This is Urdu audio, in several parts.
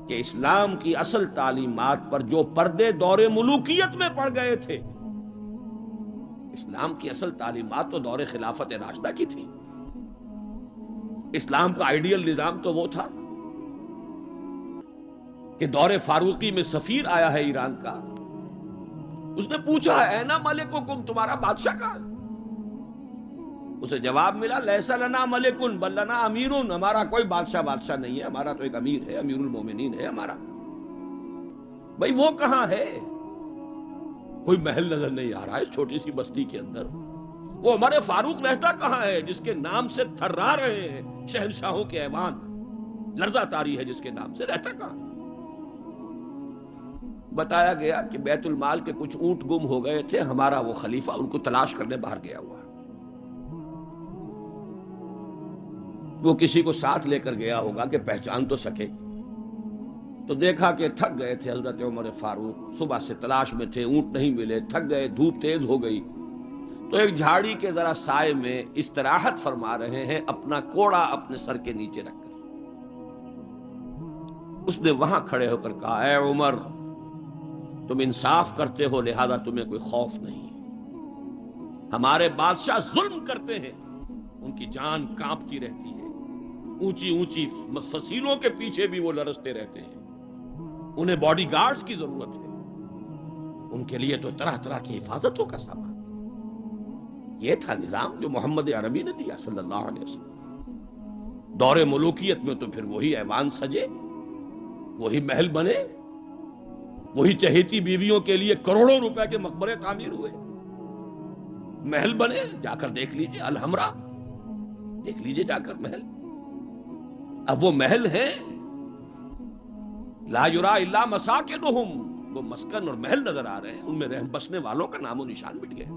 کہ اسلام کی اصل تعلیمات پر جو پردے دور ملوکیت میں پڑ گئے تھے، اسلام کی اصل تعلیمات تو دور خلافت راشدہ کی تھی. اسلام کا آئیڈیل نظام تو وہ تھا کہ دور فاروقی میں سفیر آیا ہے ایران کا، اس نے پوچھا اینا ملککم، تمہارا بادشاہ کہاں ہے؟ اسے جواب ملا لیس لنا ملکن بل لنا امیرن، ہمارا کوئی بادشاہ نہیں ہے، ہمارا تو ایک امیر ہے، امیر المومنین ہے ہمارا. بھئی وہ کہاں ہے؟ کوئی محل نظر نہیں آ رہا ہے اس چھوٹی سی بستی کے اندر. وہ ہمارے فاروق رہتا کہاں ہے جس کے نام سے تھرا رہے ہیں شہنشاہوں کے ایوان، لرزہ طاری ہے جس کے نام سے، رہتا کہاں؟ بتایا گیا کہ بیت المال کے کچھ اونٹ گم ہو گئے تھے، ہمارا وہ خلیفہ ان کو تلاش کرنے باہر گیا ہوا. وہ کسی کو ساتھ لے کر گیا ہوگا کہ پہچان تو سکے. تو دیکھا کہ تھک گئے تھے حضرت عمر فاروق، صبح سے تلاش میں تھے، اونٹ نہیں ملے، تھک گئے، دھوپ تیز ہو گئی، تو ایک جھاڑی کے ذرا سائے میں استراحت فرما رہے ہیں اپنا کوڑا اپنے سر کے نیچے رکھ کر. اس نے وہاں کھڑے ہو کر کہا اے عمر، تم انصاف کرتے ہو لہذا تمہیں کوئی خوف نہیں. ہمارے بادشاہ ظلم کرتے ہیں، ان کی جان کانپتی رہتی ہے، اونچی اونچی فصیلوں کے پیچھے بھی وہ لرزتے رہتے ہیں، انہیں باڈی گارڈز کی ضرورت ہے، ان کے لیے تو طرح طرح کی حفاظتوں کا سامان. یہ تھا نظام جو محمد عربی نے دیا صلی اللہ علیہ وسلم. دور ملوکیت میں تو پھر وہی ایوان سجے، وہی محل بنے، وہی چہیتی بیویوں کے لیے کروڑوں روپے کے مقبرے تعمیر ہوئے، محل بنے. جا کر دیکھ لیجئے الحمرا، دیکھ لیجئے جا کر محل. اب وہ محل ہیں لا یرا الا مساکنہم، وہ مسکن اور محل نظر آ رہے ہیں، ان میں رہ بسنے والوں کا نام و نشان مٹ گیا.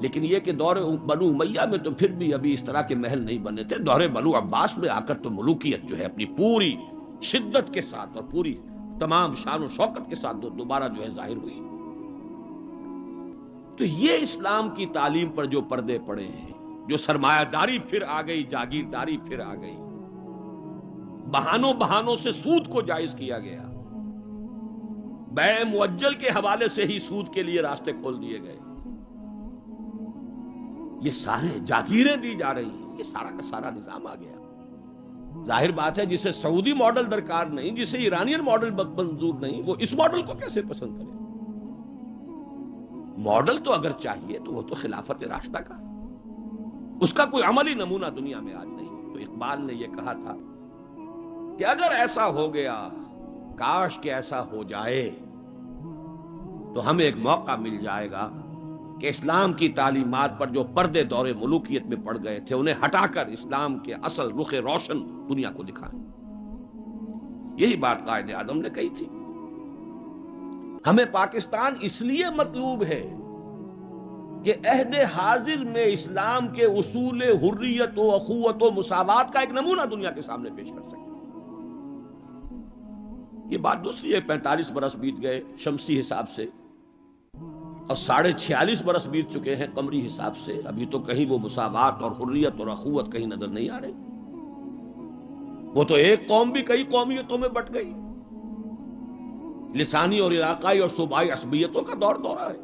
لیکن یہ کہ دور بنو امیہ میں تو پھر بھی ابھی اس طرح کے محل نہیں بنے تھے. دور بنو عباس میں آ کر تو ملوکیت جو ہے اپنی پوری شدت کے ساتھ اور پوری تمام شان و شوکت کے ساتھ دوبارہ جو ہے ظاہر ہوئی. تو یہ اسلام کی تعلیم پر جو پردے پڑے ہیں، جو سرمایہ داری پھر آ گئی، جاگیرداری پھر آ گئی، بہانوں سے سود کو جائز کیا گیا، بیع مؤجل کے حوالے سے ہی سود کے لیے راستے کھول دیے گئے، یہ سارے جاگیریں دی جا رہی ہیں، یہ سارا کا سارا نظام آ گیا. ظاہر بات ہے جسے سعودی ماڈل درکار نہیں، جسے ایرانین ماڈل منظور نہیں، وہ اس ماڈل کو کیسے پسند کرے؟ ماڈل تو اگر چاہیے تو وہ تو خلافت راشدہ کا، اس کا کوئی عملی نمونہ دنیا میں آج نہیں. تو اقبال نے یہ کہا تھا کہ اگر ایسا ہو گیا، کاش کہ ایسا ہو جائے، تو ہمیں ایک موقع مل جائے گا کہ اسلام کی تعلیمات پر جو پردے دور ملوکیت میں پڑ گئے تھے انہیں ہٹا کر اسلام کے اصل رخ روشن دنیا کو دکھائیں. یہی بات قائد اعظم نے کہی تھی. ہمیں پاکستان اس لیے مطلوب ہے کہ عہد حاضر میں اسلام کے اصول حریت و اخوت و مساوات کا ایک نمونہ دنیا کے سامنے پیش کر سکے. یہ بات دوسری ہے، 45 برس بیت گئے شمسی حساب سے اور 46.5 برس بیت چکے ہیں قمری حساب سے، ابھی تو کہیں وہ مساوات اور حریت اور اخوت کہیں نظر نہیں آ رہی. وہ تو ایک قوم بھی کئی قومیتوں میں بٹ گئی، لسانی اور علاقائی اور صوبائی عصبیتوں کا دورہ ہے.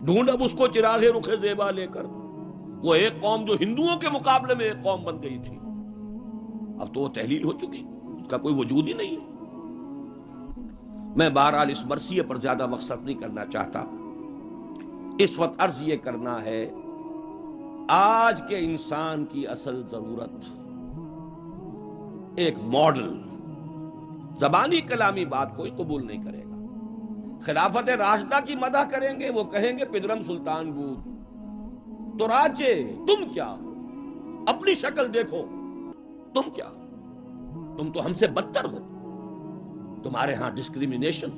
ڈھونڈ اب اس کو چراغ رخ زیبا لے کر، وہ ایک قوم جو ہندوؤں کے مقابلے میں ایک قوم بن گئی تھی، اب تو وہ تحلیل ہو چکی، اس کا کوئی وجود ہی نہیں ہے. میں بہرحال اس مرثیے پر زیادہ وقت صرف نہیں کرنا چاہتا. اس وقت عرض یہ کرنا ہے، آج کے انسان کی اصل ضرورت ایک ماڈل. زبانی کلامی بات کوئی قبول نہیں کرے گا. خلافت راشدہ کی مدح کریں گے، وہ کہیں گے پدرم سلطان بود تو راجے، تم کیا ہو؟ اپنی شکل دیکھو، تم کیا ہو؟ تم تو ہم سے بدتر ہو. تمہارے ہاں ڈسکریمنیشن،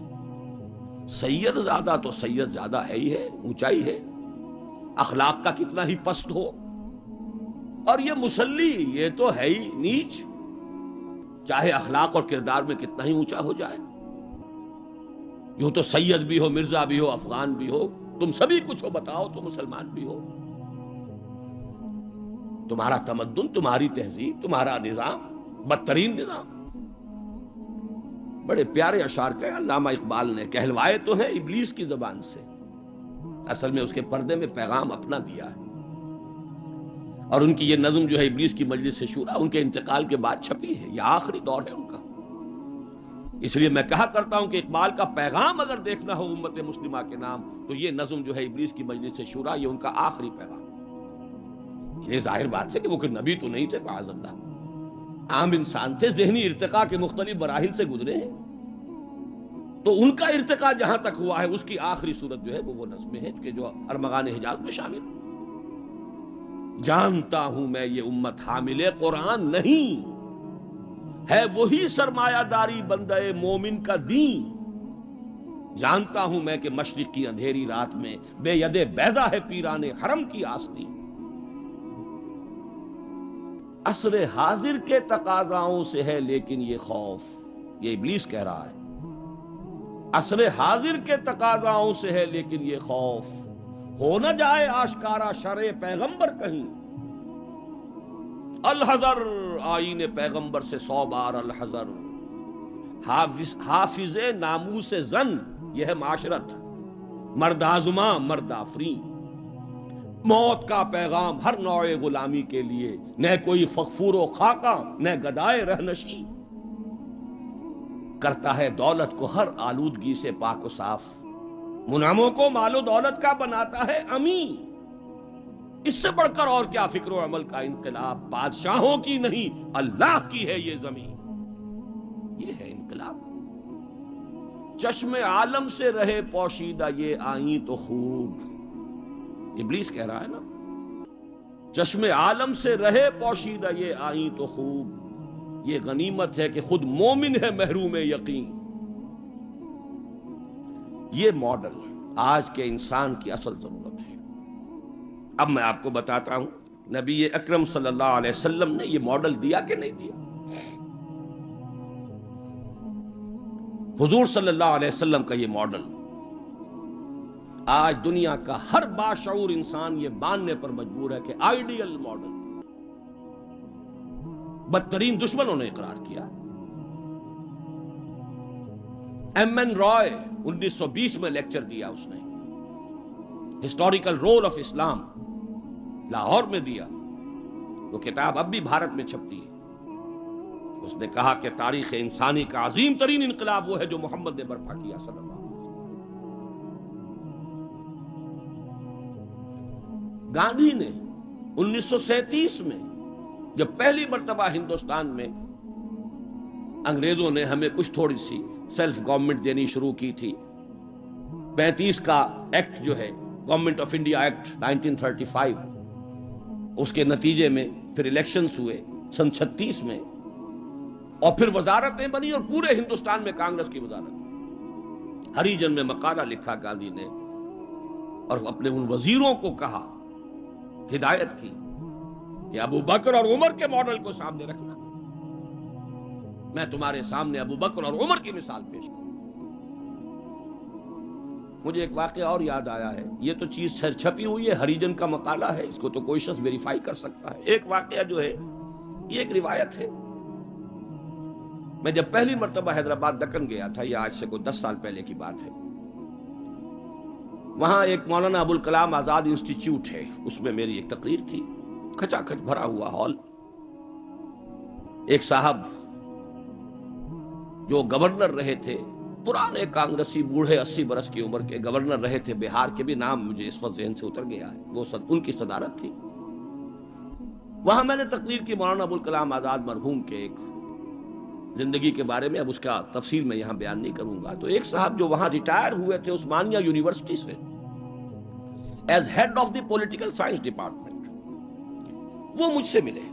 سید زیادہ تو سید زیادہ ہے ہی ہے، اونچائی ہے، اخلاق کا کتنا ہی پست ہو، اور یہ مسلی یہ تو ہے ہی نیچ، چاہے اخلاق اور کردار میں کتنا ہی اونچا ہو جائے. یوں تو سید بھی ہو، مرزا بھی ہو، افغان بھی ہو، تم سبھی کچھ ہو، بتاؤ تو مسلمان بھی ہو. تمہارا تمدن، تمہاری تہذیب، تمہارا نظام بدترین نظام. بڑے پیارے اشعار کہے علامہ اقبال نے، کہلوائے تو ہیں ابلیس کی زبان سے، اصل میں اس کے پردے میں پیغام اپنا دیا ہے۔ اور ان کی یہ نظم جو ہے ابلیس کی مجلس شورا، ان کے انتقال کے بعد چھپی ہے، یہ آخری دور ہے ان کا۔ اس لیے میں کہا کرتا ہوں کہ اقبال کا پیغام اگر دیکھنا ہو امت مسلمہ کے نام، تو یہ نظم جو ہے ابلیس کی مجلس شورا، یہ ان کا آخری پیغام۔ یہ ظاہر بات ہے کہ وہ کوئی نبی تو نہیں تھے معاذ اللہ، عام انسان تھے، ذہنی ارتقاء کے مختلف مراحل سے گزرے ہیں، تو ان کا ارتقاء جہاں تک ہوا ہے اس کی آخری صورت جو ہے وہ نظمیں ہیں کہ جو ارمغان حجاز میں شامل ہیں۔ جانتا ہوں میں یہ امت حامل قرآن نہیں، ہے وہی سرمایہ داری بندہ مومن کا دین۔ جانتا ہوں میں کہ مشرق کی اندھیری رات میں بے ید بیضا ہے پیران حرم کی آستین۔ عصر حاضر کے تقاضاؤں سے ہے لیکن یہ خوف، یہ ابلیس کہہ رہا ہے، عصر حاضر کے تقاضاؤں سے ہے لیکن یہ خوف، ہو نہ جائے آشکارا شرع پیغمبر کہیں۔ الحذر، آئین پیغمبر سے 100 بار الحذر، حافظ ناموس زن، یہ ہے معاشرت، مرد آزماں مرد آفرین۔ موت کا پیغام ہر نوع غلامی کے لیے، نہ کوئی فغفور و خاکہ نہ گدائے رہنشی، کرتا ہے دولت کو ہر آلودگی سے پاک و صاف، منعموں کو مال و دولت کا بناتا ہے امین۔ اس سے بڑھ کر اور کیا فکر و عمل کا انقلاب، بادشاہوں کی نہیں اللہ کی ہے یہ زمین، یہ ہے انقلاب۔ چشم عالم سے رہے پوشیدہ یہ آئیں تو خوب، ابلیس کہہ رہا ہے نا، چشم عالم سے رہے پوشیدہ یہ آئیں تو خوب، یہ غنیمت ہے کہ خود مومن ہے محروم یقین۔ یہ ماڈل آج کے انسان کی اصل ضرورت ہے۔ اب میں آپ کو بتاتا ہوں نبی اکرم صلی اللہ علیہ وسلم نے یہ ماڈل دیا کہ نہیں دیا۔ حضور صلی اللہ علیہ وسلم کا یہ ماڈل آج دنیا کا ہر باشعور انسان یہ ماننے پر مجبور ہے کہ آئیڈیل ماڈل، بدترین دشمنوں نے اقرار کیا۔ ایم این رائے 1920 میں لیکچر دیا اس نے، ہسٹوریکل رول آف اسلام، لاہور میں دیا، وہ کتاب اب بھی بھارت میں چھپتی ہے۔ اس نے کہا کہ تاریخ انسانی کا عظیم ترین انقلاب وہ ہے جو محمد نے برپا کیا صلی اللہ علیہ وسلم۔ گاندھی نے 1937 میں جب پہلی مرتبہ ہندوستان میں انگریزوں نے ہمیں کچھ تھوڑی سی سیلف گورنمنٹ دینی شروع کی تھی، 35 کا ایکٹ جو ہے گورنمنٹ آف انڈیا ایکٹ 1935، اس کے نتیجے میں پھر الیکشنز ہوئے سن 36 میں، اور پھر وزارتیں بنی اور پورے ہندوستان میں کانگریس کی وزارت۔ ہریجن میں مقالہ لکھا گاندھی نے اور اپنے ان وزیروں کو کہا، ہدایت کی کہ ابو بکر اور عمر کے ماڈل کو سامنے رکھنا۔ میں تمہارے سامنے ابو بکر اور عمر کی مثال پیش کروں۔ مجھے ایک واقعہ اور یاد آیا ہے، یہ تو چیز چھپی ہوئی ہے، ہریجن کا مقالہ ہے، اس کو تو کوئی شخص ویریفائی کر سکتا ہے۔ ایک واقعہ جو ہے یہ ایک روایت ہے۔ میں جب پہلی مرتبہ حیدرآباد دکن گیا تھا، یہ آج سے کوئی 10 سال پہلے کی بات ہے، وہاں ایک مولانا ابوالکلام آزاد انسٹیٹیوٹ ہے، اس میں میری ایک تقریر تھی، کھچا کھچ بھرا ہوا ہال۔ ایک صاحب جو گورنر رہے تھے، پرانے کانگریسی بوڑھے 80 برس کی عمر کے گورنر رہے تھے بہار کے، بھی نام مجھے اس وقت ذہن سے اتر گیا ہے، وہ ان کی صدارت تھی۔ وہاں میں نے تقریر کی مولانا ابوالکلام آزاد مرحوم کے ایک زندگی کے بارے میں، اب اس کا تفصیل میں یہاں بیان نہیں کروں گا۔ تو ایک صاحب جو وہاں ریٹائر ہوئے تھے عثمانیہ یونیورسٹی سے as head of the political science department, وہ مجھ سے ملے۔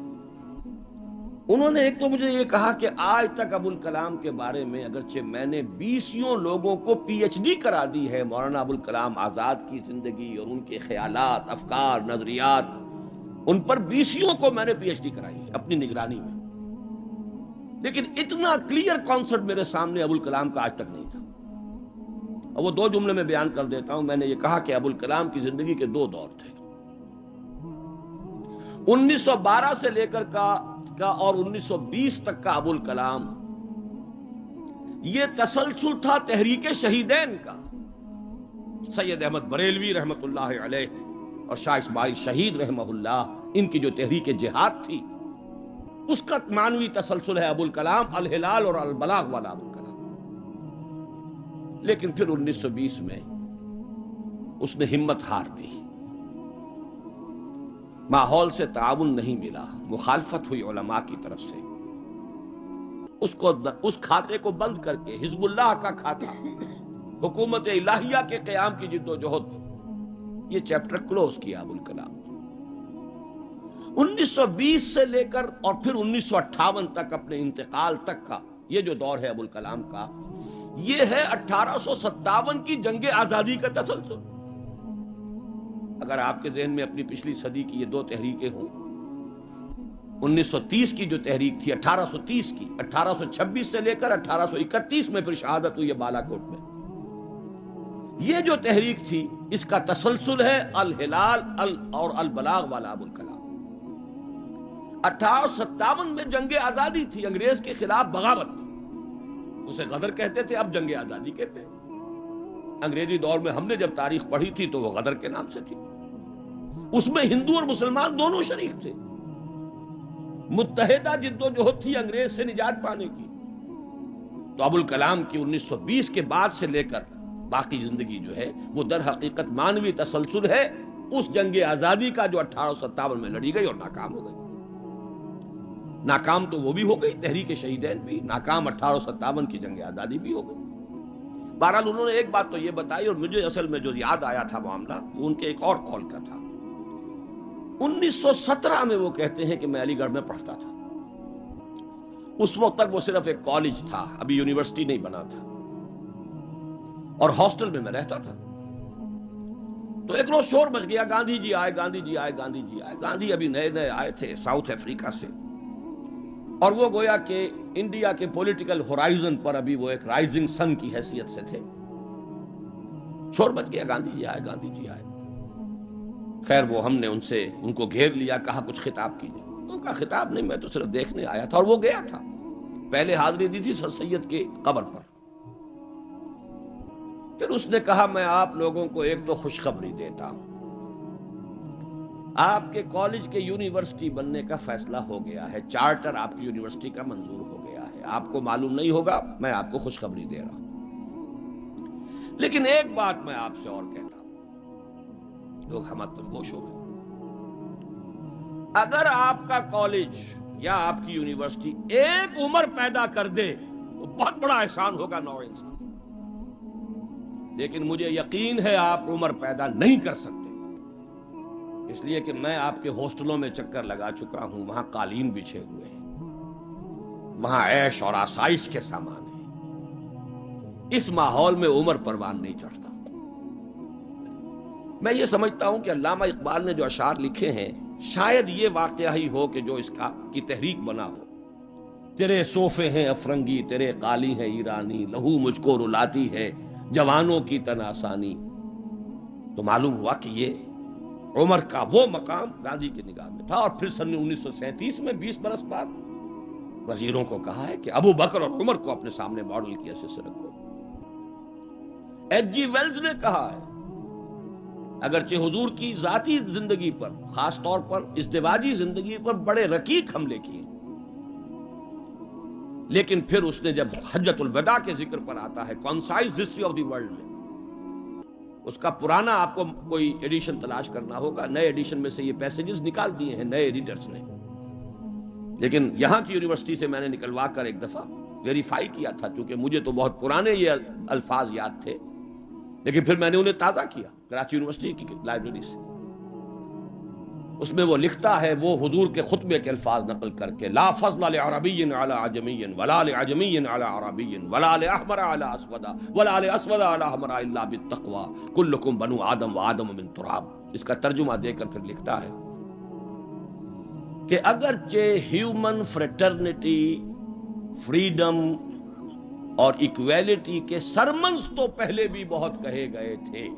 انہوں نے ایک تو مجھے یہ کہا کہ آج تک ابوالکلام کے بارے میں اگرچہ میں نے 20 لوگوں کو پی ایچ ڈی کرا دی ہے مولانا ابوالکلام آزاد کی زندگی اور ان کے خیالات، افکار، نظریات، ان پر 20 کو میں نے پی ایچ ڈی کرائی ہے اپنی نگرانی میں، لیکن اتنا کلیئر کانسیپٹ میرے سامنے ابوالکلام کا آج تک نہیں تھا۔ اور وہ 2 جملے میں بیان کر دیتا ہوں۔ میں نے یہ کہا کہ ابوالکلام کی زندگی کے 2 دور تھے، 1912 سے لے کر کا اور 1920 تک کا ابوالکلام، یہ تسلسل تھا تحریک شہیدین کا. سید احمد بریلوی رحمت اللہ علیہ اور شاہ اسماعیل شہید رحمہ اللہ، ان کی جو تحریک جہاد تھی اس کا معنوی تسلسل ہے ابوالکلام الہلال اور البلاغ والا ابوالکلام. لیکن پھر 1920 میں اس نے ہمت ہار دی، ماحول سے تعاون نہیں ملا، مخالفت ہوئی علماء کی طرف سے. اس کھاتے کو بند کر کے حزب اللہ کا کھاتا، حکومت الہیہ کے قیام کی جد و جہد، یہ چیپٹر کلوز کیا ابوالکلام. 1920 سے لے کر اور پھر 1958 تک، اپنے انتقال تک کا یہ جو دور ہے ابوالکلام کا، یہ ہے 1857 کی جنگ آزادی کا تسلسل. اگر آپ کے ذہن میں اپنی پچھلی صدی کی یہ دو تحریکیں ہوں، 1930 کی جو تحریک تھی، 1830 کی، 1826 سے لے کر 1831 میں پھر شہادت ہوئی ہے بالا کوٹ میں، یہ جو تحریک تھی اس کا تسلسل ہے الہلال اور البلاغ والا ابوالکلام. 1857 میں جنگ آزادی تھی، انگریز کے خلاف بغاوت، اسے غدر کہتے تھے، اب جنگ آزادی کہتے ہیں. انگریزی دور میں ہم نے جب تاریخ پڑھی تھی تو وہ غدر کے نام سے تھی. اس میں ہندو اور مسلمان دونوں شریک تھے، متحدہ جد و جہد تھی انگریز سے نجات پانے کی. تو ابوالکلام کی 1920 کے بعد سے لے کر باقی زندگی جو ہے وہ در حقیقت مانوی تسلسل ہے اس جنگ آزادی کا جو 1857 میں لڑی گئی اور ناکام ہو گئی. ناکام تو وہ بھی ہو گئی، تحریک شہیدین بھی ناکام، 1857 کی جنگ آزادی بھی ہو گئی. بہرحال انہوں نے ایک بات تو یہ بتائی، اور مجھے اصل میں جو یاد آیا تھا معاملہ وہ ان کے ایک اور قول کا تھا. 1917 میں وہ کہتے ہیں کہ میں علی گڑھ میں پڑھتا تھا. اس وقت تک وہ صرف ایک کالج تھا، ابھی یونیورسٹی نہیں بنا تھا، اور ہاسٹل میں رہتا تھا. تو ایک روز شور مچ گیا، گاندھی جی آئے، گاندھی جی آئے، گاندھی جی آئے. گاندھی ابھی نئے نئے آئے تھے ساؤتھ افریقہ سے، اور وہ گویا کہ انڈیا کے پولیٹیکل ہورائزن پر ابھی وہ ایک رائزنگ سن کی حیثیت سے تھے. شور مچ گیا، گاندھی جی آئے، گاندھی جی آئے. خیر وہ ہم نے ان کو گھیر لیا، کہا کچھ خطاب کیجیے. ان کا خطاب نہیں، میں تو صرف دیکھنے آیا تھا. اور وہ گیا تھا، پہلے حاضری دی تھی سر سید کے قبر پر. پھر اس نے کہا میں آپ لوگوں کو ایک تو خوشخبری دیتا ہوں، آپ کے کالج کے یونیورسٹی بننے کا فیصلہ ہو گیا ہے، چارٹر آپ کی یونیورسٹی کا منظور ہو گیا ہے. آپ کو معلوم نہیں ہوگا، میں آپ کو خوشخبری دے رہا ہوں. لیکن ایک بات میں آپ سے اور کہتا ہوں، لوگ ہم گوش ہو گئے. اگر آپ کا کالج یا آپ کی یونیورسٹی ایک عمر پیدا کر دے تو بہت بڑا احسان ہوگا نو انسان. لیکن مجھے یقین ہے آپ عمر پیدا نہیں کر سکتے، اس لیے کہ میں آپ کے ہاسٹلوں میں چکر لگا چکا ہوں. وہاں قالین بچھے ہوئے ہیں، وہاں عیش اور آسائش کے سامان ہیں. اس ماحول میں عمر پروان نہیں چڑھتا. میں یہ سمجھتا ہوں کہ علامہ اقبال نے جو اشعار لکھے ہیں، شاید یہ واقعہ ہی ہو کہ جو اس کی تحریک بنا ہو. تیرے صوفے ہیں افرنگی، تیرے قالی ہیں ایرانی، لہو مجھ کو رلاتی ہے جوانوں کی تن آسانی. تو معلوم ہوا کہ یہ عمر کا وہ مقام گاندھی کی نگاہ میں تھا. اور پھر سن 1937 میں 20 برس بعد وزیروں کو کہا ہے کہ ابو بکر اور عمر کو اپنے سامنے ماڈل کی حیثیت سے رکھو. ایچ جی ویلز نے کہا ہے، اگرچہ حضور کی ذاتی زندگی پر، خاص طور پر ازدواجی زندگی پر بڑے رقیق حملے کیے، لیکن پھر اس نے جب حجۃ الوداع کے ذکر پر آتا ہے concise history of the world میں، اس کا پرانا آپ کو کوئی ایڈیشن تلاش کرنا ہوگا، نئے ایڈیشن میں سے یہ پیسیجز نکال دیے ہیں نئے ایڈیٹرز نے. لیکن یہاں کی یونیورسٹی سے میں نے نکلوا کر ایک دفعہ ویریفائی کیا تھا، چونکہ مجھے تو بہت پرانے یہ الفاظ یاد تھے، لیکن پھر میں نے انہیں تازہ کیا کراچی یونیورسٹی کی لائبریری سے. اس میں وہ لکھتا ہے، وہ حضور کے خطبے کے الفاظ نقل کر کے، لا فضل لعربی علی عجمی ولا لعجمی علی عربی ولا لاحمر علی اسود ولا لاسود علی احمر الا بالتقوی کلکم بنو آدم وآدم من تراب. اس کا ترجمہ دے کر پھر لکھتا ہے کہ اگرچہ ہیومن فریٹرنیٹی، فریڈم اور ایکویلٹی کے سرمنز تو پہلے بھی بہت کہے گئے تھے،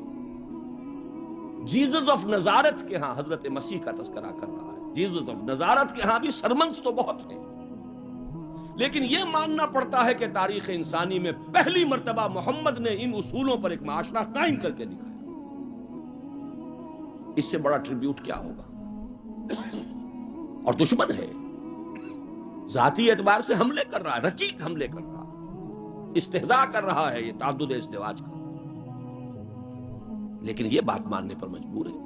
جیزس آف نزارت کے ہاں، حضرت مسیح کا تذکرہ کر رہا ہے، جیزس آف نزارت کے ہاں بھی سرمنز تو بہت ہیں، لیکن یہ ماننا پڑتا ہے کہ تاریخ انسانی میں پہلی مرتبہ محمد نے ان اصولوں پر ایک معاشرہ قائم کر کے دکھایا. اس سے بڑا ٹریبیوٹ کیا ہوگا؟ اور دشمن ہے، ذاتی اعتبار سے حملے کر رہا ہے، رقیق حملے کر رہا ہے، استہزاء کر رہا ہے یہ تعدد ازدواج کا، لیکن یہ بات ماننے پر مجبور ہے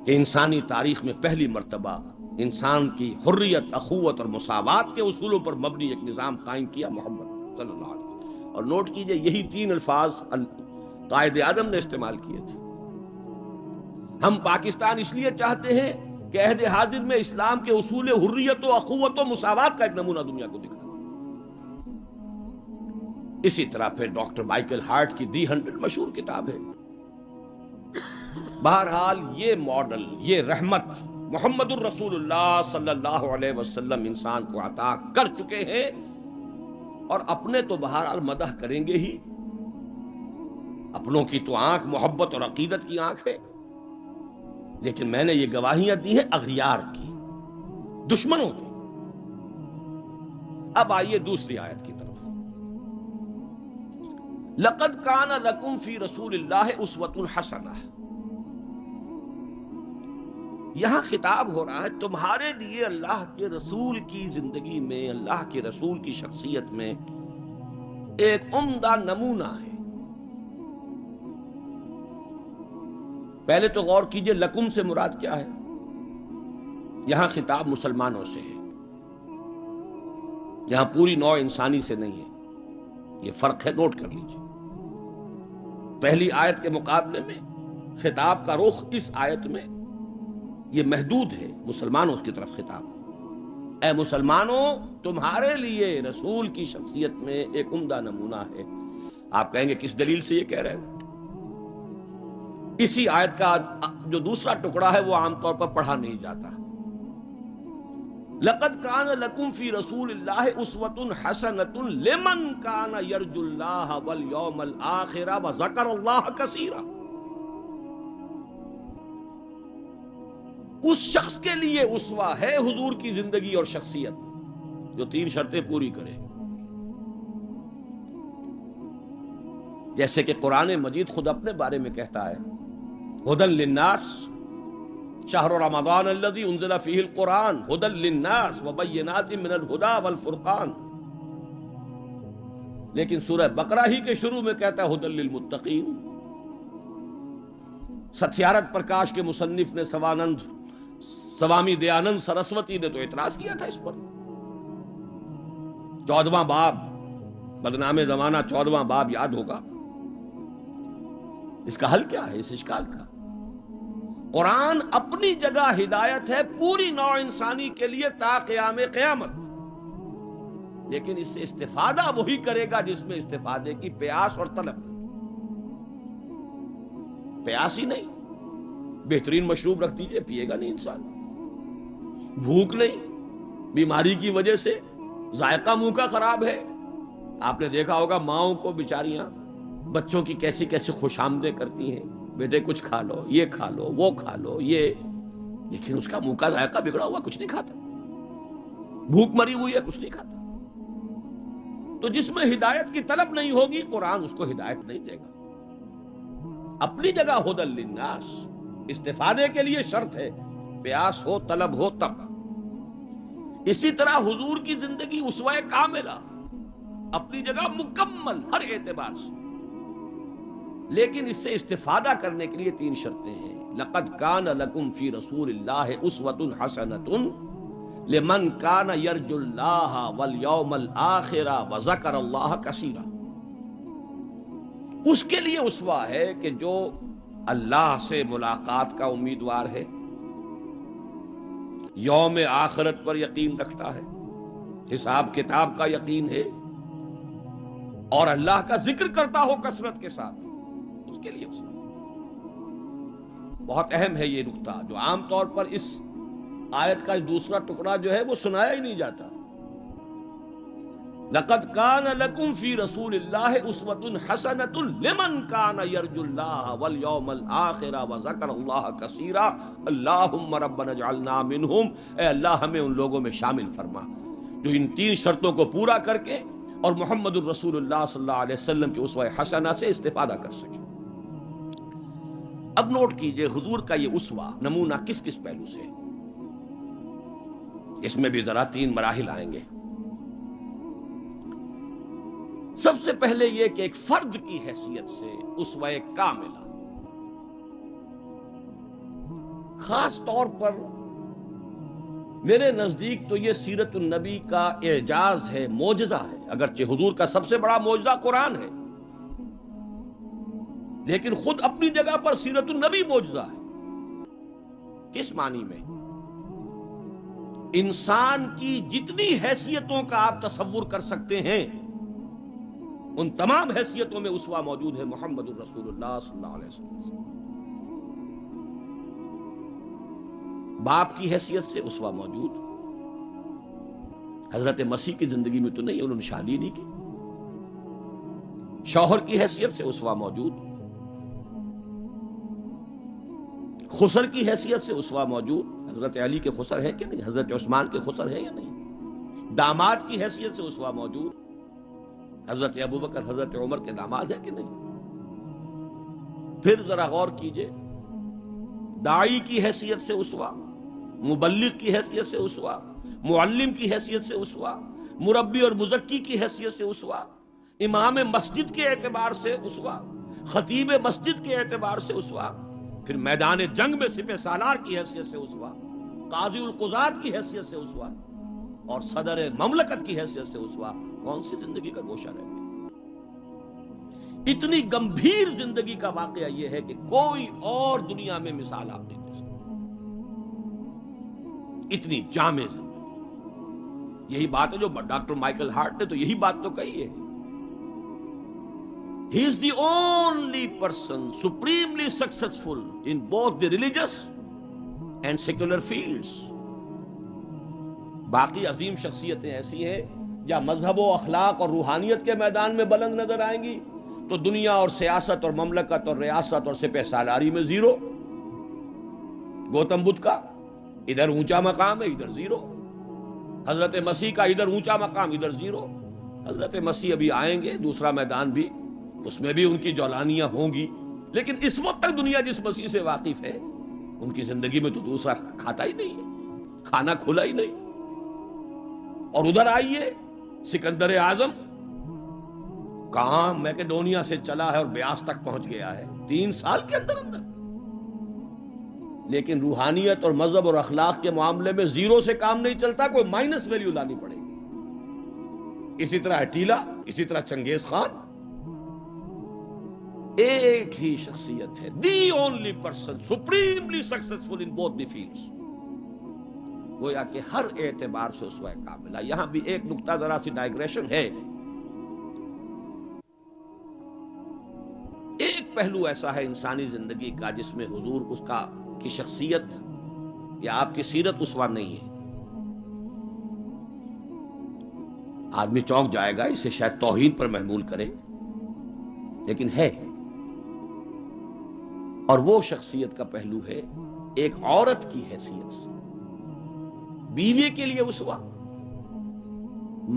کہ انسانی تاریخ میں پہلی مرتبہ انسان کی حریت، اخوت اور مساوات کے اصولوں پر مبنی ایک نظام قائم کیا محمد صلی اللہ علیہ وسلم. اور نوٹ کیجئے یہی 3 الفاظ قائد اعظم نے استعمال کیے تھے. ہم پاکستان اس لیے چاہتے ہیں کہ عہد حاضر میں اسلام کے اصول حریت و اخوت و مساوات کا ایک نمونہ دنیا کو دکھا. اسی طرح پھر ڈاکٹر مائیکل ہارٹ کی دی 100 مشہور کتاب ہے. بہرحال یہ ماڈل، یہ رحمت محمد الرسول اللہ صلی اللہ علیہ وسلم انسان کو عطا کر چکے ہیں، اور اپنے تو بہرحال مدح کریں گے ہی. اپنوں کی تو آنکھ محبت اور عقیدت کی آنکھ ہے، لیکن میں نے یہ گواہیاں دی ہیں اغیار کی، دشمنوں کی. اب آئیے دوسری آیت کی طرف. لقد کان لکم فی رسول اللہ اسوۃ حسنہ. یہاں خطاب ہو رہا ہے تمہارے لیے اللہ کے رسول کی زندگی میں، اللہ کے رسول کی شخصیت میں ایک عمدہ نمونہ ہے. پہلے تو غور کیجئے لکم سے مراد کیا ہے. یہاں خطاب مسلمانوں سے ہے، یہاں پوری نوع انسانی سے نہیں ہے. یہ فرق ہے، نوٹ کر لیجئے. پہلی آیت کے مقابلے میں خطاب کا رخ اس آیت میں یہ محدود ہے، مسلمانوں کی طرف خطاب. اے مسلمانوں، تمہارے لیے رسول کی شخصیت میں ایک عمدہ نمونہ ہے. آپ کہیں گے کس دلیل سے یہ کہہ رہے ہیں؟ اسی آیت کا جو دوسرا ٹکڑا ہے وہ عام طور پر پڑھا نہیں جاتا. لقد کان لکم فی رسول اللہ اسوۃ حسنۃ لمن کان یرجو اللہ والیوم الآخر وذکر اللہ کثیرا. اس شخص کے لیے اسوہ ہے حضور کی زندگی اور شخصیت جو 3 شرطیں پوری کرے. جیسے کہ قرآن مجید خود اپنے بارے میں کہتا ہے ہدی للناس شہر رمضان الذی انزل فیہ القرآن ہدی للناس وبینات من الہدی والفرقان. لیکن سورہ بقرہ ہی کے شروع میں کہتا ہے ہدی للمتقین. ستیارتھ پرکاش کے مصنف نے سوامی دیانند سرسوتی نے تو اعتراض کیا تھا اس پر. 14واں باب، بدنام زمانہ 14واں باب یاد ہوگا. اس کا حل کیا ہے اس اشکال کا؟ قرآن اپنی جگہ ہدایت ہے پوری نوع انسانی کے لیے تا قیام قیامت، لیکن اس سے استفادہ وہی کرے گا جس میں استفادے کی پیاس اور طلب. پیاس ہی نہیں، بہترین مشروب رکھ دیجئے، پیے گا نہیں انسان. بھوک نہیں، بیماری کی وجہ سے ذائقہ منہ کا خراب ہے. آپ نے دیکھا ہوگا ماؤں کو بیچاریاں بچوں کی کیسی کیسی خوش آمدیں کرتی ہیں، بیٹے کچھ کھا لو، یہ کھا لو، وہ کھا لو، یہ، لیکن اس کا منہ کا ذائقہ بگڑا ہوا کچھ نہیں کھاتا. بھوک مری ہوئی ہے کچھ نہیں کھاتا. تو جس میں ہدایت کی طلب نہیں ہوگی قرآن اس کو ہدایت نہیں دے گا. اپنی جگہ ہدی للناس، استفادے کے لیے شرط ہے، پیاس ہو طلب ہو تب. اسی طرح حضور کی زندگی اسوہ کاملہ، اپنی جگہ مکمل ہر اعتبار سے، لیکن اس سے استفادہ کرنے کے لیے 3 شرطیں ہیں. لقد کان لکم فی رسول اللہ اسوۃ حسنۃ لمن کان یرجو اللہ والیوم الآخر وذکر اللہ کثیرا. اس کے لیے اسوہ ہے کہ جو اللہ سے ملاقات کا امیدوار ہے، یوم آخرت پر یقین رکھتا ہے، حساب کتاب کا یقین ہے، اور اللہ کا ذکر کرتا ہو کثرت کے ساتھ، اس کے لیے اسوہ. بہت اہم ہے یہ نقطہ جو عام طور پر اس آیت کا دوسرا ٹکڑا جو ہے وہ سنایا ہی نہیں جاتا. لقد کان لکم فی رسول اللہ اسوۃ حسنۃ لمن کان یرجو اللہ والیوم الآخر وذکر اللہ کثیرا. اللہم ربنا اجعلنا منہم، اے اللہ ہمیں ان لوگوں میں شامل فرما جو ان 3 شرطوں کو پورا کر کے اور محمد الرسول اللہ صلی اللہ علیہ وسلم کی اسوہ حسنہ سے استفادہ کر سکے۔ اب نوٹ کیجئے حضور کا یہ اسوہ نمونہ کس کس پہلو سے، اس میں بھی ذرا 3 مراحل آئیں گے۔ سب سے پہلے یہ کہ ایک فرد کی حیثیت سے اسوہ کاملہ، خاص طور پر میرے نزدیک تو یہ سیرت النبی کا اعجاز ہے، معجزہ ہے۔ اگرچہ حضور کا سب سے بڑا معجزہ قرآن ہے، لیکن خود اپنی جگہ پر سیرت النبی معجزہ ہے۔ کس معنی میں؟ انسان کی جتنی حیثیتوں کا آپ تصور کر سکتے ہیں ان تمام حیثیتوں میں اسوہ موجود ہے محمد الرسول اللہ صلی اللہ علیہ وسلم۔ باپ کی حیثیت سے اسوہ موجود، حضرت مسیح کی زندگی میں تو نہیں، انہوں نے شادی نہیں کی۔ شوہر کی حیثیت سے اسوہ موجود، خسر کی حیثیت سے اسوہ موجود، حضرت علی کے خسر ہے کہ نہیں، حضرت عثمان کے خسر ہے یا نہیں۔ داماد کی حیثیت سے اسوہ موجود، حضرت ابوبکر حضرت عمر کے داماد ہے کہ نہیں۔ پھر ذرا غور کیجئے، داعی کی حیثیت سے اسوہ، مبلغ کی حیثیت سے اسوہ، معلم کی حیثیت سے اسوہ، مربی اور مزکی کی حیثیت سے اسوہ، امام مسجد کے اعتبار سے اسوہ، خطیب مسجد کے اعتبار سے اسوہ، پھر میدان جنگ میں سپہ سالار کی حیثیت سے اسوہ، قاضی القضات کی حیثیت سے اسوہ، اور صدر مملکت کی حیثیت سے اسوہ۔ کون سی زندگی کا گوشہ رہ گیا؟ اتنی گمبھیر زندگی کا واقعہ یہ ہے کہ کوئی اور دنیا میں مثال آپ نہیں دے سکتے، اتنی جامع زندگی۔ یہی بات ہے جو ڈاکٹر مائیکل ہارٹ نے تو یہی بات تو کہی ہے، he is the only person supremely successful in both the religious and secular fields۔ باقی عظیم شخصیتیں ایسی ہیں یا مذہب و اخلاق اور روحانیت کے میدان میں بلند نظر آئیں گی تو دنیا اور سیاست اور مملکت اور ریاست اور سپہ سالاری میں زیرو۔ گوتم بدھ کا ادھر اونچا مقام ہے، ادھر زیرو۔ حضرت مسیح کا ادھر اونچا مقام، ادھر زیرو۔ حضرت مسیح ابھی آئیں گے، دوسرا میدان بھی، اس میں بھی ان کی جولانیاں ہوں گی، لیکن اس وقت تک دنیا جس مسیح سے واقف ہے ان کی زندگی میں تو دوسرا کھاتا ہی نہیں ہے، کھانا کھلا ہی نہیں۔ اور ادھر آئیے سکندر اعظم کہاں میکڈونیا سے چلا ہے اور بیاس تک پہنچ گیا ہے 3 سال کے اندر اندر، لیکن روحانیت اور مذہب اور اخلاق کے معاملے میں زیرو سے کام نہیں چلتا، کوئی مائنس ویلیو لانی پڑے گی۔ اسی طرح اٹیلا، اسی طرح چنگیز خان۔ ایک ہی شخصیت ہے، the only person supremely successful in both the fields, گویا کہ ہر اعتبار سے اسوہ کاملہ۔ یہاں بھی ایک نقطہ ذرا سی ڈائگریشن ہے۔ ایک پہلو ایسا ہے انسانی زندگی کا جس میں حضور اس کا کی شخصیت یا آپ کی سیرت اسوہ نہیں ہے۔ آدمی چونک جائے گا، اسے شاید توہین پر محمول کرے، لیکن ہے۔ اور وہ شخصیت کا پہلو ہے ایک عورت کی حیثیت سے، بیوی کے لیے اسوہ،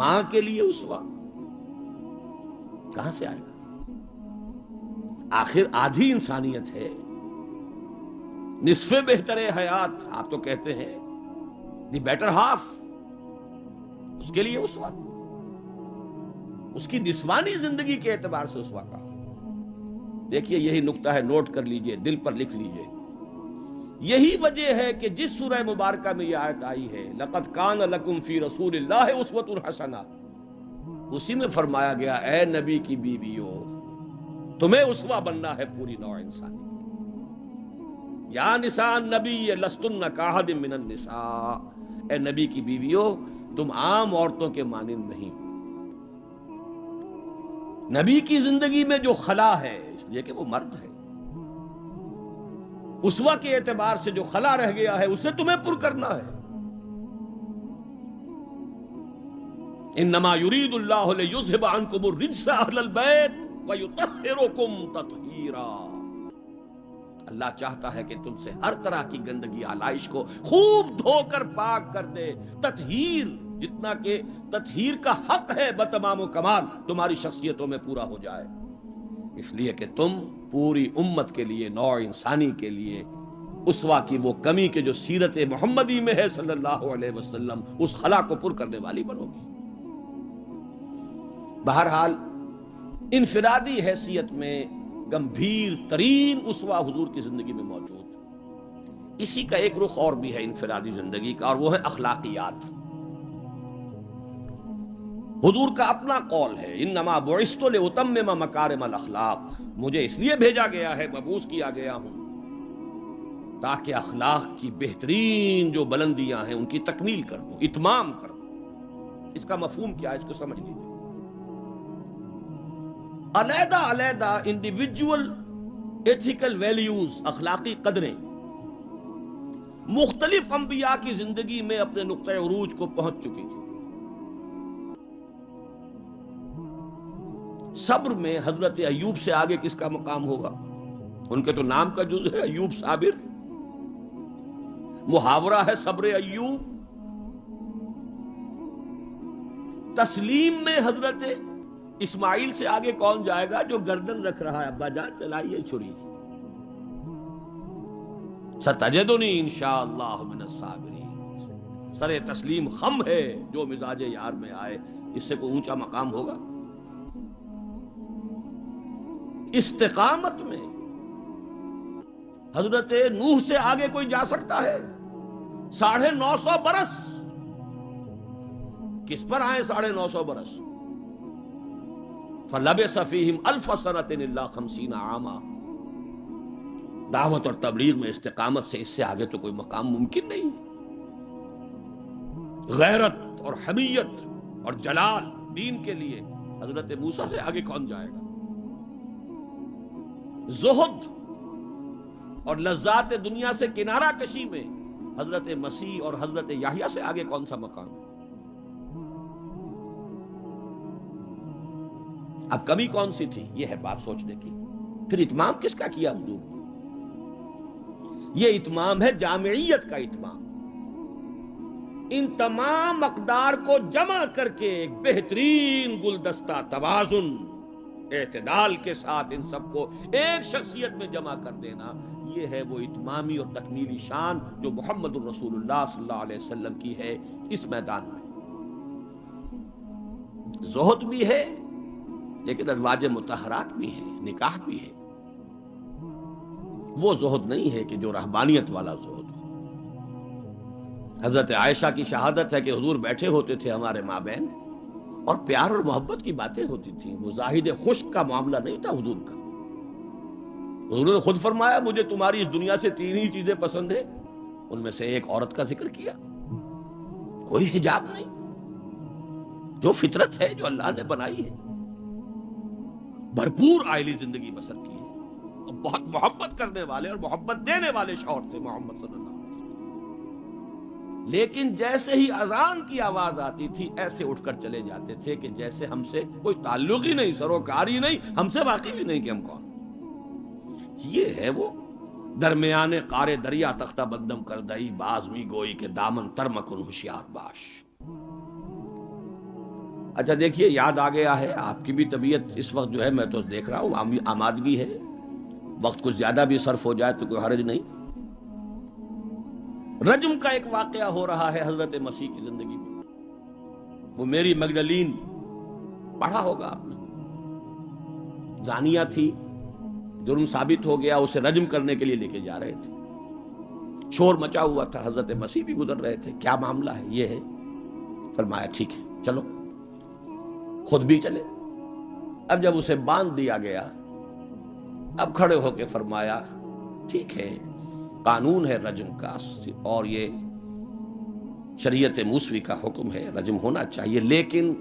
ماں کے لیے اسوہ، کہاں سے آئے گا؟ آخر آدھی انسانیت ہے، نصف بہتر حیات آپ تو کہتے ہیں، دی بیٹر ہاف، اس کے لیے اسوہ، اس کی نسوانی زندگی کے اعتبار سے اسوہ کا۔ دیکھیے یہی نقطہ ہے، نوٹ کر لیجئے، دل پر لکھ لیجئے۔ یہی وجہ ہے کہ جس سورہ مبارکہ میں یہ آیت آئی ہے لَقَدْ كَانَ لَكُمْ فِي رَسُولِ اللَّهِ أُسْوَةٌ حَسَنَةٌ، اسی میں فرمایا گیا اے نبی کی بیویوں تمہیں اسوہ بننا ہے پوری نوع انسانی۔ یا نساء النبی لستن کاحد من النساء، اے نبی کی بیویوں تم عام عورتوں کے مانند نہیں۔ نبی کی زندگی میں جو خلا ہے، اس لیے کہ وہ مرد ہے، اسوہ کے اعتبار سے جو خلا رہ گیا ہے اسے تمہیں پر کرنا ہے۔ انما یرید اللہ لیذھب عنکم الرجس اہل البیت ویطہرکم تطہیرا، اللہ چاہتا ہے کہ تم سے ہر طرح کی گندگی آلائش کو خوب دھو کر پاک کر دے، تطہیر جتنا کہ تطہیر کا حق ہے بتمام و کمال تمہاری شخصیتوں میں پورا ہو جائے، اس لیے کہ تم پوری امت کے لیے، نوع انسانی کے لیے اسوہ کی وہ کمی کہ جو سیرت محمدی میں ہے صلی اللہ علیہ وسلم، اس خلا کو پر کرنے والی بنو گی۔ بہرحال انفرادی حیثیت میں گمبھیر ترین اسوہ حضور کی زندگی میں موجود، اسی کا ایک رخ اور بھی ہے انفرادی زندگی کا، اور وہ ہے اخلاقیات۔ حضور کا اپنا قول ہے، انما بعثت لاتمم مکارم الاخلاق، مجھے اس لیے بھیجا گیا ہے، مبعوث کیا گیا ہوں تاکہ اخلاق کی بہترین جو بلندیاں ہیں ان کی تکمیل کر دوں، اتمام کر دوں۔ اس کا مفہوم کیا ہے، اس کو سمجھ لیجیے۔ علیحدہ علیحدہ انڈیویجول ایتھیکل ویلیوز، اخلاقی قدریں مختلف انبیاء کی زندگی میں اپنے نقطۂ عروج کو پہنچ چکی تھی۔ صبر میں حضرت ایوب سے آگے کس کا مقام ہوگا؟ ان کے تو نام کا جز ہے ایوب صابر، محاورہ ہے صبر ایوب۔ تسلیم میں حضرت اسماعیل سے آگے کون جائے گا؟ جو گردن رکھ رہا ہے، ابا جان چلائیے چھری، ستجدنی انشاءاللہ من الصابرین۔ سر تسلیم خم ہے جو مزاج یار میں آئے، اس سے کوئی اونچا مقام ہوگا؟ استقامت میں حضرت نوح سے آگے کوئی جا سکتا ہے؟ 950 برس کس پر آئے؟ 950 برس۔ فَلَبِثَ فِيهِمْ أَلْفَ سَنَةٍ إِلَّا 50 عَامًا۔ دعوت اور تبلیغ میں استقامت سے اس سے آگے تو کوئی مقام ممکن نہیں۔ غیرت اور حمیت اور جلال دین کے لیے حضرت موسیٰ سے آگے کون جائے گا؟ زہد اور لذات دنیا سے کنارہ کشی میں حضرت مسیح اور حضرت یحییٰ سے آگے کون سا مقام؟ اب کمی کون سی تھی؟ یہ ہے بات سوچنے کی۔ پھر اتمام کس کا کیا حضور؟ یہ اتمام ہے جامعیت کا اتمام، ان تمام اقدار کو جمع کر کے ایک بہترین گلدستہ توازن، اعتدال کے ساتھ ان سب کو ایک شخصیت میں جمع کر دینا، یہ ہے وہ اتمامی اور تکمیلی شان جو محمد الرسول اللہ صلی اللہ علیہ وسلم کی ہے اس میدان میں۔ زہد بھی ہے لیکن ازواج مطہرات بھی ہے، نکاح بھی ہے۔ وہ زہد نہیں ہے کہ جو رہبانیت والا زہد ہو۔ حضرت عائشہ کی شہادت ہے کہ حضور بیٹھے ہوتے تھے ہمارے مابین اور پیار اور محبت کی باتیں ہوتی تھیں، وہ زاہد خشک کا معاملہ نہیں تھا حضور کا۔ حضور نے خود فرمایا مجھے تمہاری اس دنیا سے 3 ہی چیزیں پسند ہیں، ان میں سے ایک عورت کا ذکر کیا، کوئی حجاب نہیں، جو فطرت ہے جو اللہ نے بنائی ہے، بھرپور عائلی زندگی بسر کی ہے، اور بہت محبت کرنے والے اور محبت دینے والے شوہر تھے محمد صلی اللہ علیہ وسلم۔ لیکن جیسے ہی اذان کی آواز آتی تھی ایسے اٹھ کر چلے جاتے تھے کہ جیسے ہم سے کوئی تعلق ہی نہیں، سروکار ہی نہیں، ہم سے واقف ہی نہیں کہ ہم کون۔ یہ ہے وہ درمیان قار دریا تختہ بندم کر دئی، بازمی گوئی کے دامن تر مکن ہوشیار باش۔ اچھا دیکھیے یاد آ گیا ہے، آپ کی بھی طبیعت اس وقت جو ہے میں تو دیکھ رہا ہوں آمادگی ہے، وقت کچھ زیادہ بھی صرف ہو جائے تو کوئی حرج نہیں۔ رجم کا ایک واقعہ ہو رہا ہے حضرت مسیح کی زندگی میں، وہ میری مگدلین پڑھا ہوگا آپ نے، زانیہ تھی، جرم ثابت ہو گیا، اسے رجم کرنے کے لیے لے کے جا رہے تھے، شور مچا ہوا تھا، حضرت مسیح بھی گزر رہے تھے، کیا معاملہ ہے؟ یہ ہے، فرمایا ٹھیک ہے چلو، خود بھی چلے۔ اب جب اسے باندھ دیا گیا، اب کھڑے ہو کے فرمایا ٹھیک ہے قانون ہے رجم کا، اور یہ شریعت موسوی کا حکم ہے، رجم ہونا چاہیے، لیکن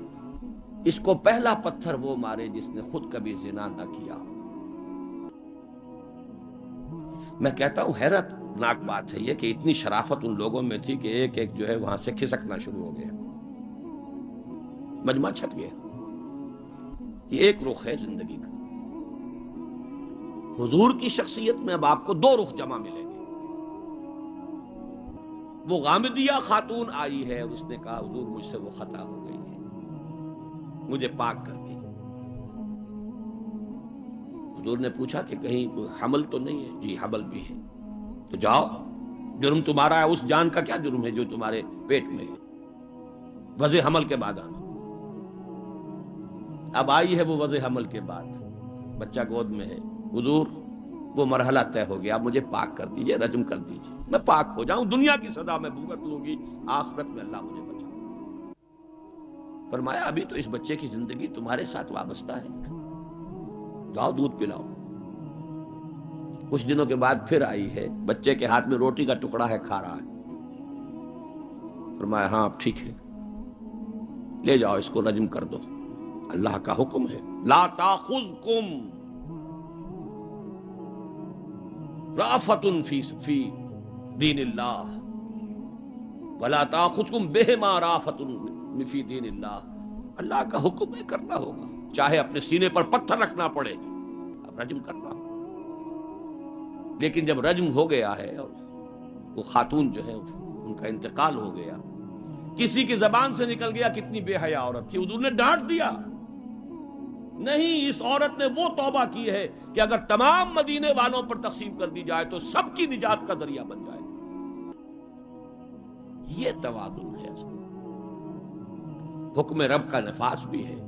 اس کو پہلا پتھر وہ مارے جس نے خود کبھی زنا نہ کیا۔ میں کہتا ہوں حیرت ناک بات ہے یہ کہ اتنی شرافت ان لوگوں میں تھی کہ ایک ایک جو ہے وہاں سے کھسکنا شروع ہو گیا، مجمع چھٹ گیا۔ یہ ایک رخ ہے زندگی کا۔ حضور کی شخصیت میں اب آپ کو 2 رخ جمع ملیں گے۔ وہ غامدیہ خاتون آئی ہے اور اس نے کہا حضور مجھ سے وہ خطا ہو گئی ہے، مجھے پاک کر دی۔ حضور نے پوچھا کہ کہیں کوئی حمل تو نہیں ہے؟ جی حمل بھی ہے۔ تو جاؤ، جرم تمہارا ہے، اس جان کا کیا جرم ہے جو تمہارے پیٹ میں ہے؟ وضع حمل کے بعد آنا۔ اب آئی ہے وہ وضع حمل کے بعد، بچہ گود میں ہے۔ حضور وہ مرحلہ طے ہو گیا، اب مجھے پاک کر دیجئے، رجم کر دیجئے، میں پاک ہو جاؤں، دنیا کی سزا میں بھگت لوں گی، آخرت میں اللہ مجھے بچا۔ فرمایا ابھی تو اس بچے کی زندگی تمہارے ساتھ وابستہ ہے، جاؤ دودھ پلاؤ۔ کچھ دنوں کے بعد پھر آئی ہے، بچے کے ہاتھ میں روٹی کا ٹکڑا ہے، کھا رہا ہے۔ فرمایا ہاں اب ٹھیک ہے، لے جاؤ اس کو رجم کر دو، اللہ کا حکم ہے۔ لا تاخذکم رافت فی دین اللہ ولا تاخذکم بہما رافت فی دین اللہ، اللہ کا حکم ہے، کرنا ہوگا، چاہے اپنے سینے پر پتھر رکھنا پڑے، اب رجم کرنا ہوگا۔ لیکن جب رجم ہو گیا ہے اور وہ خاتون جو ہے ان کا انتقال ہو گیا، کسی کی زبان سے نکل گیا کتنی بے حیا عورت تھی، حضور نے ڈانٹ دیا، نہیں، اس عورت نے وہ توبہ کی ہے کہ اگر تمام مدینے والوں پر تقسیم کر دی جائے تو سب کی نجات کا ذریعہ بن جائے۔ یہ توازن ہے، حکم رب کا نفاذ بھی ہے،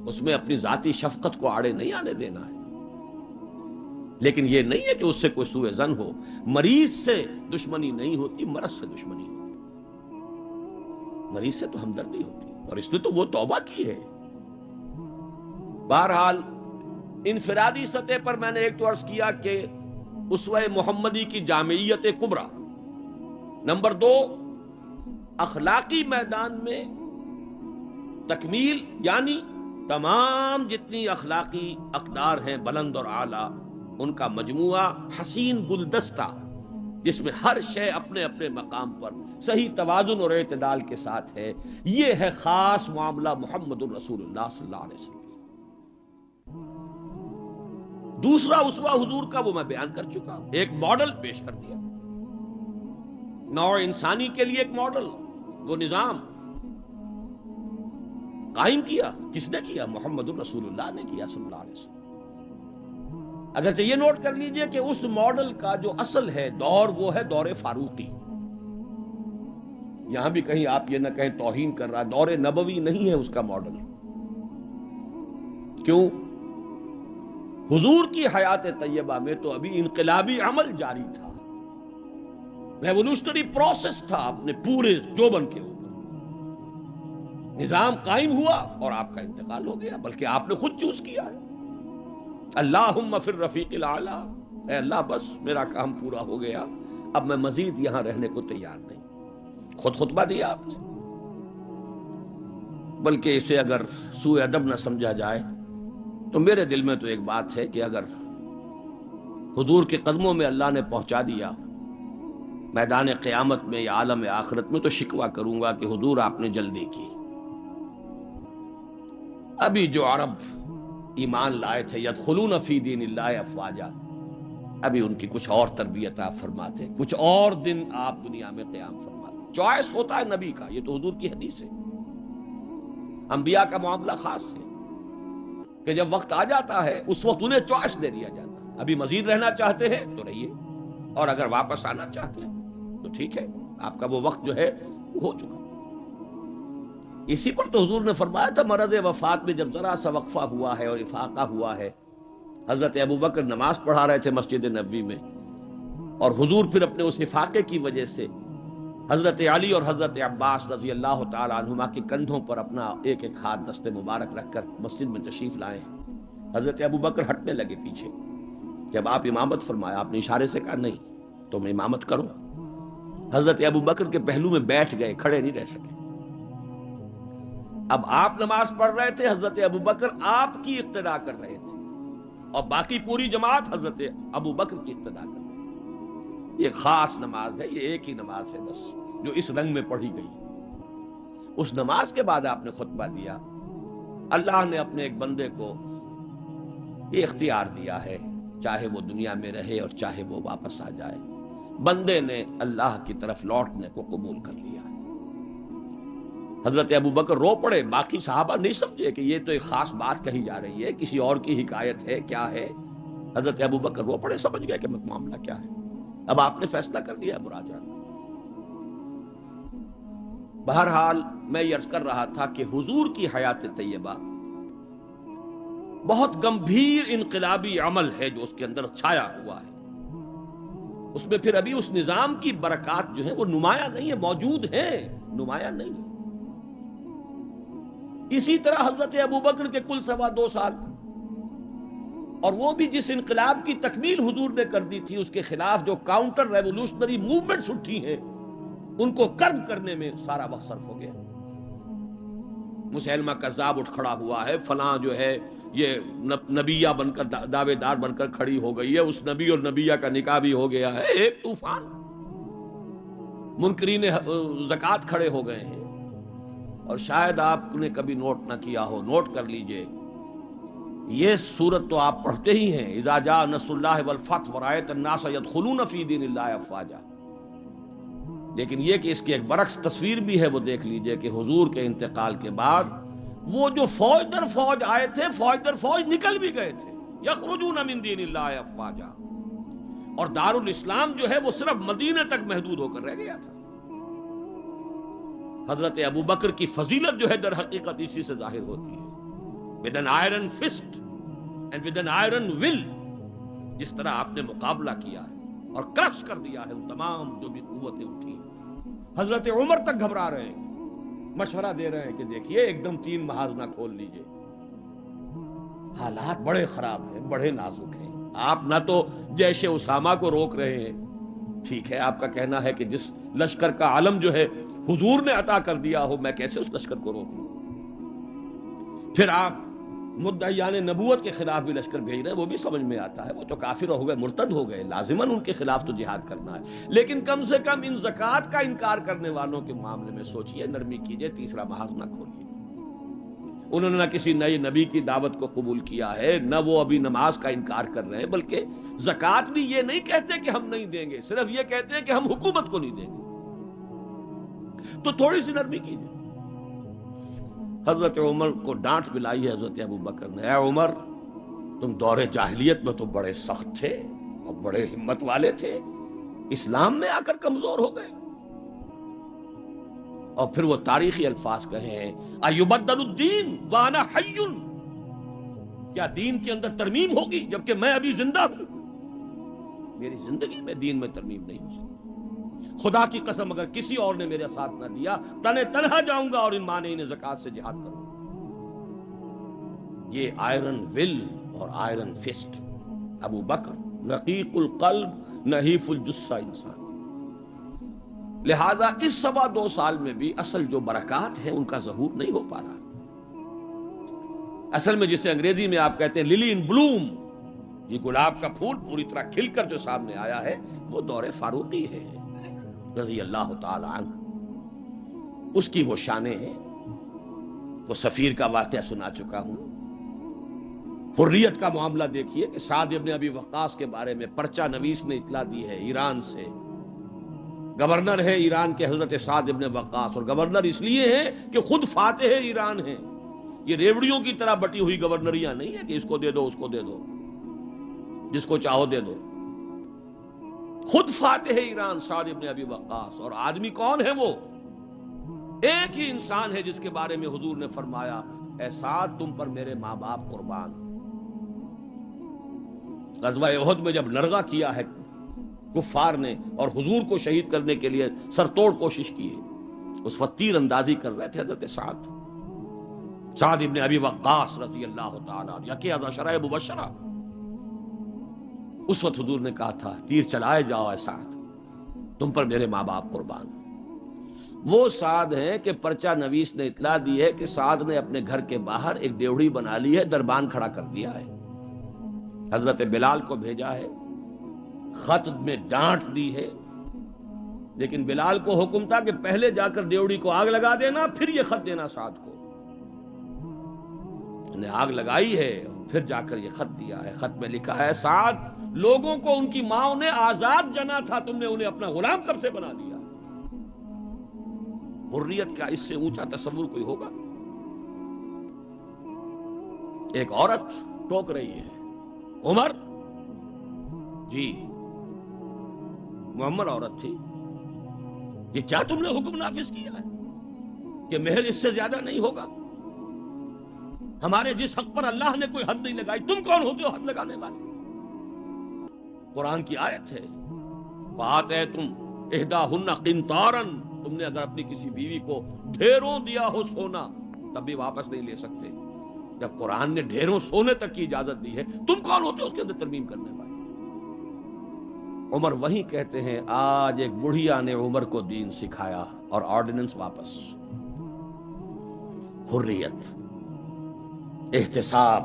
اس میں اپنی ذاتی شفقت کو آڑے نہیں آنے دینا ہے، لیکن یہ نہیں ہے کہ اس سے کوئی سوء ظن ہو۔ مریض سے دشمنی نہیں ہوتی، مرض سے دشمنی ہوتی، مریض سے تو ہمدردی ہوتی، اور اس نے تو وہ توبہ کی ہے۔ بہرحال انفرادی سطح پر میں نے ایک تو عرض کیا کہ اسوہ محمدی کی جامعیت کبریٰ، نمبر 2 اخلاقی میدان میں تکمیل، یعنی تمام جتنی اخلاقی اقدار ہیں بلند اور اعلیٰ، ان کا مجموعہ حسین گلدستہ، جس میں ہر شے اپنے اپنے مقام پر صحیح توازن اور اعتدال کے ساتھ ہے، یہ ہے خاص معاملہ محمد الرسول اللہ صلی اللہ علیہ وسلم۔ دوسرا اسوہ حضور کا وہ میں بیان کر چکا، ایک ماڈل پیش کر دیا، نوع انسانی کے لیے ایک ماڈل، وہ نظام قائم کیا، کس نے کیا؟ محمد الرسول اللہ نے کیا صلی اللہ علیہ وسلم۔ اگرچہ یہ نوٹ کر لیجئے کہ اس ماڈل کا جو اصل ہے دور، وہ ہے دور فاروقی، یہاں بھی کہیں آپ یہ نہ کہیں توہین کر رہا، دور نبوی نہیں ہے اس کا ماڈل۔ کیوں؟ حضور کی حیات طیبہ میں تو ابھی انقلابی عمل جاری تھا، ریولوشنری پروسیس تھا اپنے پورے جوبن کے اوپر، نظام قائم ہوا اور آپ کا انتقال ہو گیا، بلکہ آپ نے خود چوز کیا ہے۔ اللہم فی الرفیق الاعلی، اے اللہ بس میرا کام پورا ہو گیا، اب میں مزید یہاں رہنے کو تیار نہیں، خود خطبہ دیا آپ نے۔ بلکہ اسے اگر سوء ادب نہ سمجھا جائے تو میرے دل میں تو ایک بات ہے کہ اگر حضور کے قدموں میں اللہ نے پہنچا دیا میدان قیامت میں یا عالم آخرت میں، تو شکوہ کروں گا کہ حضور آپ نے جلدی کی۔ ابھی جو عرب ایمان لائے تھے یدخلون فی دین اللہ افواجا، ابھی ان کی کچھ اور تربیت آپ فرماتے، کچھ اور دن آپ دنیا میں قیام فرماتے۔ چوائس ہوتا ہے نبی کا، یہ تو حضور کی حدیث ہے۔ انبیاء کا معاملہ خاص ہے کہ جب وقت آ جاتا ہے اس وقت انہیں چوائس دے دیا جاتا ہے، ابھی مزید رہنا چاہتے ہیں تو رہیے، اور اگر واپس آنا چاہتے ہیں تو ٹھیک ہے، آپ کا وہ وقت جو ہے وہ ہو چکا۔ اسی پر تو حضور نے فرمایا تھا مرض وفات میں جب ذرا سا وقفہ ہوا ہے اور افاقہ ہوا ہے، حضرت ابوبکر نماز پڑھا رہے تھے مسجد نبوی میں، اور حضور پھر اپنے اس افاقے کی وجہ سے حضرت علی اور حضرت عباس رضی اللہ تعالی عنہما کے کندھوں پر اپنا ایک ایک ہاتھ دست مبارک رکھ کر مسجد میں تشریف لائے ہیں۔ حضرت ابوبکر ہٹنے لگے پیچھے، جب آپ امامت فرمایا آپ نے اشارے سے کہا نہیں تم امامت کرو، حضرت ابوبکر کے پہلو میں بیٹھ گئے، کھڑے نہیں رہ سکے۔ اب آپ نماز پڑھ رہے تھے، حضرت ابوبکر آپ کی اقتدا کر رہے تھے، اور باقی پوری جماعت حضرت ابوبکر کی اقتدا کر رہے تھے۔ یہ خاص نماز ہے، یہ ایک ہی نماز ہے بس جو اس رنگ میں پڑھی گئی۔ اس نماز کے بعد آپ نے خطبہ دیا۔ اللہ نے اپنے ایک بندے کو یہ اختیار دیا ہے، چاہے وہ دنیا میں رہے اور چاہے وہ واپس آ جائے، بندے نے اللہ کی طرف لوٹنے کو قبول کر لیا. حضرت ابو بکر رو پڑے. باقی صحابہ نہیں سمجھے کہ یہ تو ایک خاص بات کہی جا رہی ہے، کسی اور کی حکایت ہے، کیا ہے. حضرت ابو بکر رو پڑے، سمجھ گئے کہ معاملہ کیا ہے. اب آپ نے فیصلہ کر لیا ہے مراجعہ. بہرحال میں یہ عرض کر رہا تھا کہ حضور کی حیات طیبہ بہت گمبھیر انقلابی عمل ہے جو اس کے اندر چھایا ہوا ہے. اس میں پھر ابھی اس نظام کی برکات جو ہیں وہ نمایاں نہیں ہے، موجود ہیں، نمایاں نہیں ہے. اسی طرح حضرت ابوبکر کے کل 2.25 سال، اور وہ بھی جس انقلاب کی تکمیل حضور نے کر دی تھی، اس کے خلاف جو کاؤنٹر ریولوشنری موومنٹس اٹھی ہیں ان کو کرب کرنے میں سارا وقت صرف ہو گیا. مسیلمہ کذاب اٹھ کھڑا ہوا ہے، فلاں جو ہے یہ نبیہ بن کر دعوے دار بن کر کھڑی ہو گئی ہے، اس نبی اور نبیہ کا نکاح بھی ہو گیا ہے. ایک طوفان. منکرین زکوٰۃ کھڑے ہو گئے ہیں. اور شاید آپ نے کبھی نوٹ نہ کیا ہو، نوٹ کر لیجئے، یہ سورت تو آپ پڑھتے ہی ہیں، اذا جاء نصر اللہ والفتح ورأیت الناس يدخلون فی دین اللہ افواجا. لیکن یہ کہ اس کی ایک برعکس تصویر بھی ہے، وہ دیکھ لیجئے کہ حضور کے انتقال کے بعد وہ جو فوج در فوج آئے تھے، فوج در فوج نکل بھی گئے تھے. یخرجون من دین اللہ افواجا. اور دارالاسلام جو ہے وہ صرف مدینے تک محدود ہو کر رہ گیا تھا. حضرت ابو بکر کی فضیلت جو ہے در حقیقت اسی سے ظاہر ہوتی ہے. with an iron fist and with an iron will، جس طرح آپ نے مقابلہ کیا ہے اور کرش کر دیا ہے ان تمام جو بھی قوتیں اٹھی. حضرت عمر تک گھبرا رہے ہیں، مشورہ دے رہے ہیں کہ دیکھیے ایک دم 3 محاذ نہ کھول لیجئے، حالات بڑے خراب ہیں، بڑے نازک ہیں. آپ نہ تو جیش اسامہ کو روک رہے ہیں، ٹھیک ہے آپ کا کہنا ہے کہ جس لشکر کا علم جو ہے حضور نے عطا کر دیا ہو، میں کیسے اس لشکر کو روکوں. پھر آپ مدعیان نبوت کے خلاف بھی لشکر بھیج رہے ہیں، وہ بھی سمجھ میں آتا ہے، وہ تو کافر ہو گئے، مرتد ہو گئے، لازماً ان کے خلاف تو جہاد کرنا ہے. لیکن کم سے کم ان زکوٰۃ کا انکار کرنے والوں کے معاملے میں سوچئے، نرمی کیجئے، تیسرا محاذ نہ کھولیے. انہوں نے نہ کسی نئے نبی کی دعوت کو قبول کیا ہے، نہ وہ ابھی نماز کا انکار کر رہے ہیں، بلکہ زکوٰۃ بھی یہ نہیں کہتے کہ ہم نہیں دیں گے، صرف یہ کہتے ہیں کہ ہم حکومت کو نہیں دیں گے. تو تھوڑی سی نرمی کیجئے. حضرت عمر کو ڈانٹ ملائی ہے حضرت ابو بکر نے. اے عمر، تم دور جاہلیت میں تو بڑے سخت تھے اور بڑے ہمت والے تھے، اسلام میں آ کر کمزور ہو گئے. اور پھر وہ تاریخی الفاظ کہے ہیں، ایبدل الدین وانا حی، کیا دین کے اندر ترمیم ہوگی جبکہ میں ابھی زندہ ہوں؟ میری زندگی میں دین میں ترمیم نہیں ہو سکتی. خدا کی قسم اگر کسی اور نے میرے ساتھ نہ دیا، تنہا جاؤں گا اور ان مانعین زکوٰۃ سے جہاد کروں گا. یہ آئرن ول اور آئرن فسٹ ابو بکر، رقیق القلب نحیف الجثہ انسان. لہذا اس 2.25 سال میں بھی اصل جو برکات ہیں ان کا ظہور نہیں ہو پا رہا. اصل میں جسے انگریزی میں آپ کہتے ہیں للی ان بلوم، یہ گلاب کا پھول پوری طرح کھل کر جو سامنے آیا ہے، وہ دور فاروقی ہے رضی اللہ تعالی عنہ. اس کی وہ شانیں ہیں. وہ سفیر کا واقعہ سنا چکا ہوں. حریت کا معاملہ دیکھیے کہ سعد ابن ابی وقاص کے بارے میں پرچہ نویس نے اطلاع دی ہے ایران سے. گورنر ہے ایران کے حضرت سعد ابن وقاص، اور گورنر اس لیے ہے کہ خود فاتح ایران ہیں. یہ ریوڑیوں کی طرح بٹی ہوئی گورنریاں نہیں ہیں کہ اس کو دے دو اس کو دے دو، جس کو چاہو دے دو. خود فاتح ایران سعد ابن ابی وقاص. اور آدمی کون ہے وہ؟ ایک ہی انسان ہے جس کے بارے میں حضور نے فرمایا، اے سعد تم پر میرے ماں باپ قربان. غزوہ احد میں جب نرغہ کیا ہے کفار نے اور حضور کو شہید کرنے کے لیے سرتوڑ کوشش کی ہے، اس وقت تیر اندازی کر رہے تھے حضرت سعد ابن ابی وقاص رضی اللہ تعالیٰ عنہ، یکی از عشرہ مبشرہ. اس وقت حضور نے کہا تھا تیر چلائے جاؤ اے سعد، تم پر میرے ماں باپ قربان. وہ سعد ہیں کہ پرچہ نویس نے اطلاع دی ہے کہ سعد نے اپنے گھر کے باہر ایک ڈیوڑی بنا لی ہے، دربان کھڑا کر دیا ہے. حضرت بلال کو بھیجا ہے، خط میں ڈانٹ دی ہے، لیکن بلال کو حکم تھا کہ پہلے جا کر ڈیوڑی کو آگ لگا دینا، پھر یہ خط دینا سعد کو. نے آگ لگائی ہے، پھر جا کر یہ خط دیا ہے. خط میں لکھا ہے سعد، لوگوں کو ان کی ماں نے آزاد جنا تھا، تم نے انہیں اپنا غلام کب سے بنا دیا. حریت کا اس سے اونچا تصور کوئی ہوگا؟ ایک عورت ٹوک رہی ہے، عمر جی محمد عورت تھی، یہ کیا تم نے حکم نافذ کیا ہے کہ مہر اس سے زیادہ نہیں ہوگا؟ ہمارے جس حق پر اللہ نے کوئی حد نہیں لگائی، تم کون ہوتے ہو حد لگانے والے؟ قرآن کی آیت ہے، بات ہے تم احداہن قنطارا، تم نے اگر اپنی کسی بیوی کو ڈھیروں دیا ہو سونا تب بھی واپس نہیں لے سکتے. جب قرآن نے ڈھیروں سونے تک کی اجازت دی ہے، تم کون ہوتے ہو اس کے اندر ترمیم کرنے والے؟ عمر وہیں کہتے ہیں آج ایک بڑھیا نے عمر کو دین سکھایا اور آرڈیننس واپس. حریت، احتساب،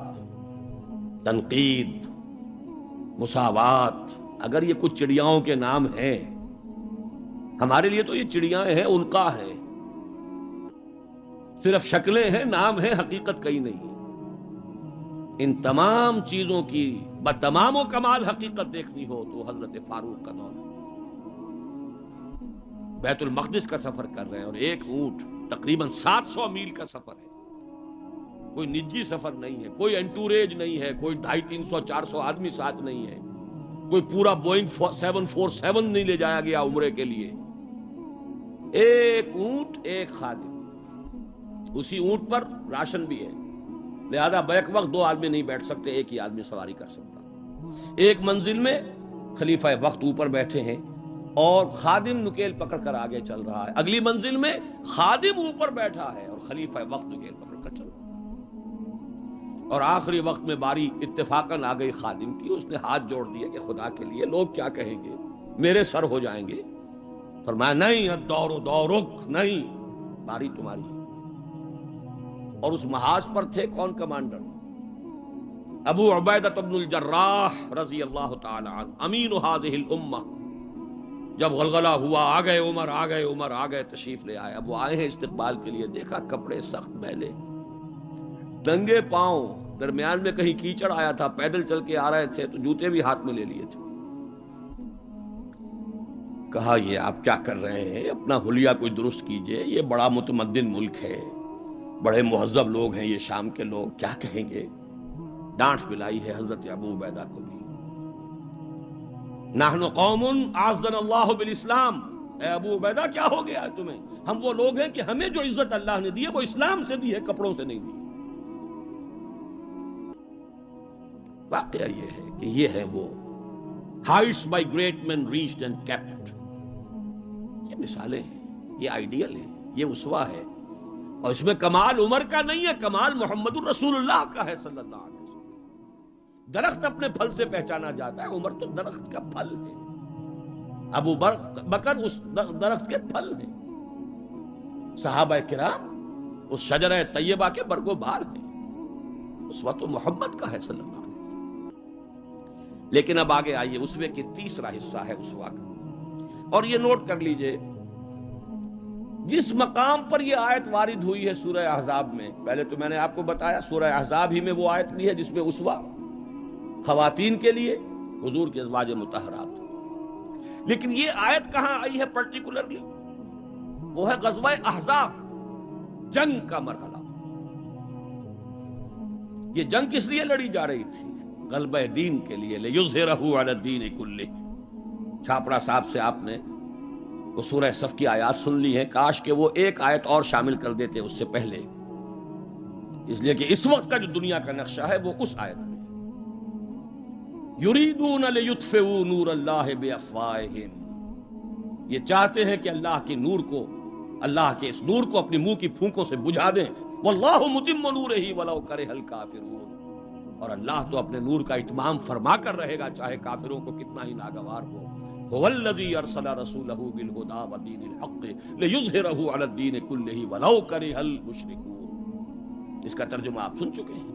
تنقید، مساوات، اگر یہ کچھ چڑیاؤں کے نام ہیں، ہمارے لیے تو یہ چڑیاں ہیں، ان کا ہے، صرف شکلیں ہیں، نام ہیں، حقیقت کہیں نہیں. ان تمام چیزوں کی بتمام و کمال حقیقت دیکھنی ہو تو حضرت فاروق کا دور ہے. بیت المقدس کا سفر کر رہے ہیں اور ایک اونٹ تقریباً 700 میل کا سفر ہے، کوئی نجی سفر نہیں ہے، کوئی انٹوریج نہیں ہے، کوئی 250-300-400 آدمی ساتھ نہیں ہے، کوئی پورا بوئنگ 747 نہیں لے جایا گیا عمرے کے لیے. ایک اونٹ، ایک خادم، اسی اونٹ پر راشن بھی ہے، لہذا بیک وقت 2 آدمی نہیں بیٹھ سکتے، ایک ہی آدمی سواری کر سکتا. ایک منزل میں خلیفہ وقت اوپر بیٹھے ہیں اور خادم نکیل پکڑ کر آگے چل رہا ہے، اگلی منزل میں خادم اوپر بیٹھا ہے اور خلیفہ وقت نکیل پکڑ کر چل رہا ہے. اور آخری وقت میں باری اتفاقاً آ گئی خادم کی، اس نے ہاتھ جوڑ دیا کہ خدا کے لیے لوگ کیا کہیں گے، میرے سر ہو جائیں گے. فرمایا نہیں، الدور دورک، نہیں، باری تمہاری. اور اس محاذ پر تھے کون کمانڈر؟ ابو عبیدہ بن الجراح رضی اللہ تعالی عنہ، امین هذه الامہ. جب غلغلہ ہوا، آ گئے عمر، آ گئے عمر، آ گئے، تشریف لے آئے. اب وہ آئے ہیں استقبال کے لیے، دیکھا کپڑے سخت میلے، ننگے پاؤں، درمیان میں کہیں کیچڑ آیا تھا، پیدل چل کے آ رہے تھے تو جوتے بھی ہاتھ میں لے لیے تھے. کہا یہ آپ کیا کر رہے ہیں، اپنا حلیہ کوئی درست کیجئے، یہ بڑا متمدن ملک ہے، بڑے مہذب لوگ ہیں یہ شام کے لوگ، کیا کہیں گے. ڈانٹ پلائی ہے حضرت ابو عبیدہ کو بھی. نحن قوم اعزنا اللہ بالاسلام، اے ابو عبیدہ کیا ہو گیا ہے تمہیں، ہم وہ لوگ ہیں کہ ہمیں جو عزت اللہ نے دی ہے وہ اسلام سے دی ہے، کپڑوں سے نہیں دی. واقعہ یہ ہے کہ یہ ہے وہ heights by great men reached and kept. یہ مثالیں ہیں، یہ آئیڈیل ہے، یہ اسوہ ہے، اور اس میں کمال عمر کا نہیں ہے، کمال محمد الرسول اللہ کا ہے صلی اللہ علیہ وسلم. درخت اپنے پھل سے پہچانا جاتا ہے، عمر تو درخت کا پھل ہے، ابو بکر اس درخت کے پھل ہیں، صحابہ کرام اس شجرہ طیبہ کے برگ و بار ہیں. اسوہ تو محمد کا ہے صلی اللہ علیہ وسلم. لیکن اب آگے آئیے، اسوے کی تیسرا حصہ ہے اسوہ کا، اور یہ نوٹ کر لیجئے جس مقام پر یہ آیت وارد ہوئی ہے سورہ احزاب میں. پہلے تو میں نے آپ کو بتایا سورہ احزاب ہی میں وہ آیت بھی ہے جس میں اسوہ خواتین کے لیے حضور کے ازواج مطہرات. لیکن یہ آیت کہاں آئی ہے پرٹیکولرلی؟ وہ ہے غزوہ احزاب، جنگ کا مرحلہ. یہ جنگ کس لیے لڑی جا رہی تھی؟ غلبہ دین کے لیے، لِیُظْهِرَهُ عَلَى الدِّینِ كُلِّهِ. چھاپڑا صاحب سے آپ نے وہ سورہ صف کی آیات سن لی ہیں، کاش کہ وہ ایک آیت اور شامل کر دیتے اس سے پہلے، اس لیے کہ اس وقت کا جو دنیا کا نقشہ ہے وہ اس آیت میں. یریدون لیطفئوا نور اللہ بافواہہم، یہ چاہتے ہیں کہ اللہ کے نور کو، اللہ کے اس نور کو اپنی منہ کی پھونکوں سے بجھا دیں. واللہ متم نورہ ولو کرہ الکافرون، اور اللہ تو اپنے نور کا اتمام فرما کر رہے گا چاہے کافروں کو کتنا ہی ناگوار ہو. هو الذی ارسل رسولہ بالہدی ودین الحق لیظہرہ علی الدین کلہ ولو کرہ المشرکون. اس کا ترجمہ آپ سن چکے ہیں.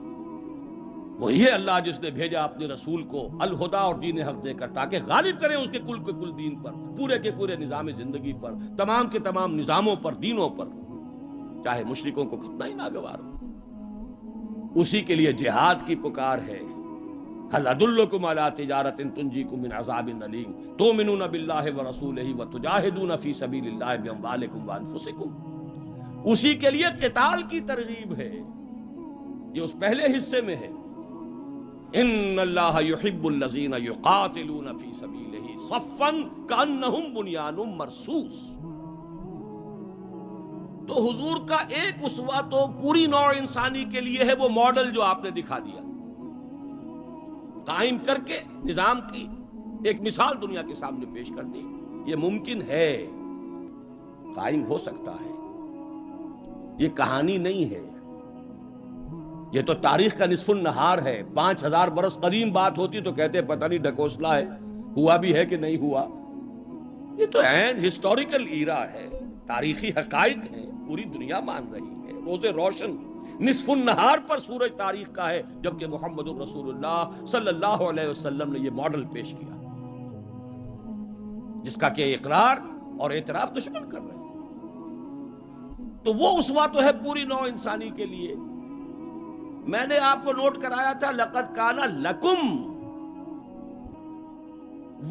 وہی ہے اللہ جس نے بھیجا اپنے رسول کو الہدا اور دین حق دے کر تاکہ غالب کریں اس کے کل کے کل دین پر، پورے کے پورے نظام زندگی پر، تمام کے تمام نظاموں پر، دینوں پر، چاہے مشرکوں کو کتنا ہی ناگوار ہو. اسی کے لیے جہاد کی پکار ہے. هل ادلکم علی تجارۃ تنجیکم من عذاب الیم تؤمنون باللہ ورسولہ وتجاہدون فی سبیل اللہ باموالکم وانفسکم. اسی کے لیے قتال کی ترغیب ہے. یہ اس پہلے حصے میں ہے. ان اللہ یحب الذین یقاتلون فی سبیلہ صفا کانہم بنیان مرصوص. تو حضور کا ایک اسوہ تو پوری نوع انسانی کے لیے ہے، وہ ماڈل جو آپ نے دکھا دیا، قائم کر کے نظام کی ایک مثال دنیا کے سامنے پیش کر دی. یہ ممکن ہے، قائم ہو سکتا ہے، یہ کہانی نہیں ہے، یہ تو تاریخ کا نصف النہار ہے. 5000 برس قدیم بات ہوتی تو کہتے پتہ نہیں ڈھکوسلا ہے، ہوا بھی ہے کہ نہیں ہوا. یہ تو عین ہسٹوریکل ایرا ہے، تاریخی حقائق ہیں، پوری دنیا مان رہی ہے. روز روشن نصف النہار پر سورج تاریخ کا ہے، جبکہ محمد الرسول اللہ صلی اللہ علیہ وسلم نے یہ ماڈل پیش کیا، جس کا کہ اقرار اور اعتراف دشمن کر رہے ہیں. تو وہ اسوہ تو ہے پوری نوع انسانی کے لیے. میں نے آپ کو نوٹ کرایا تھا لقد کان لکم.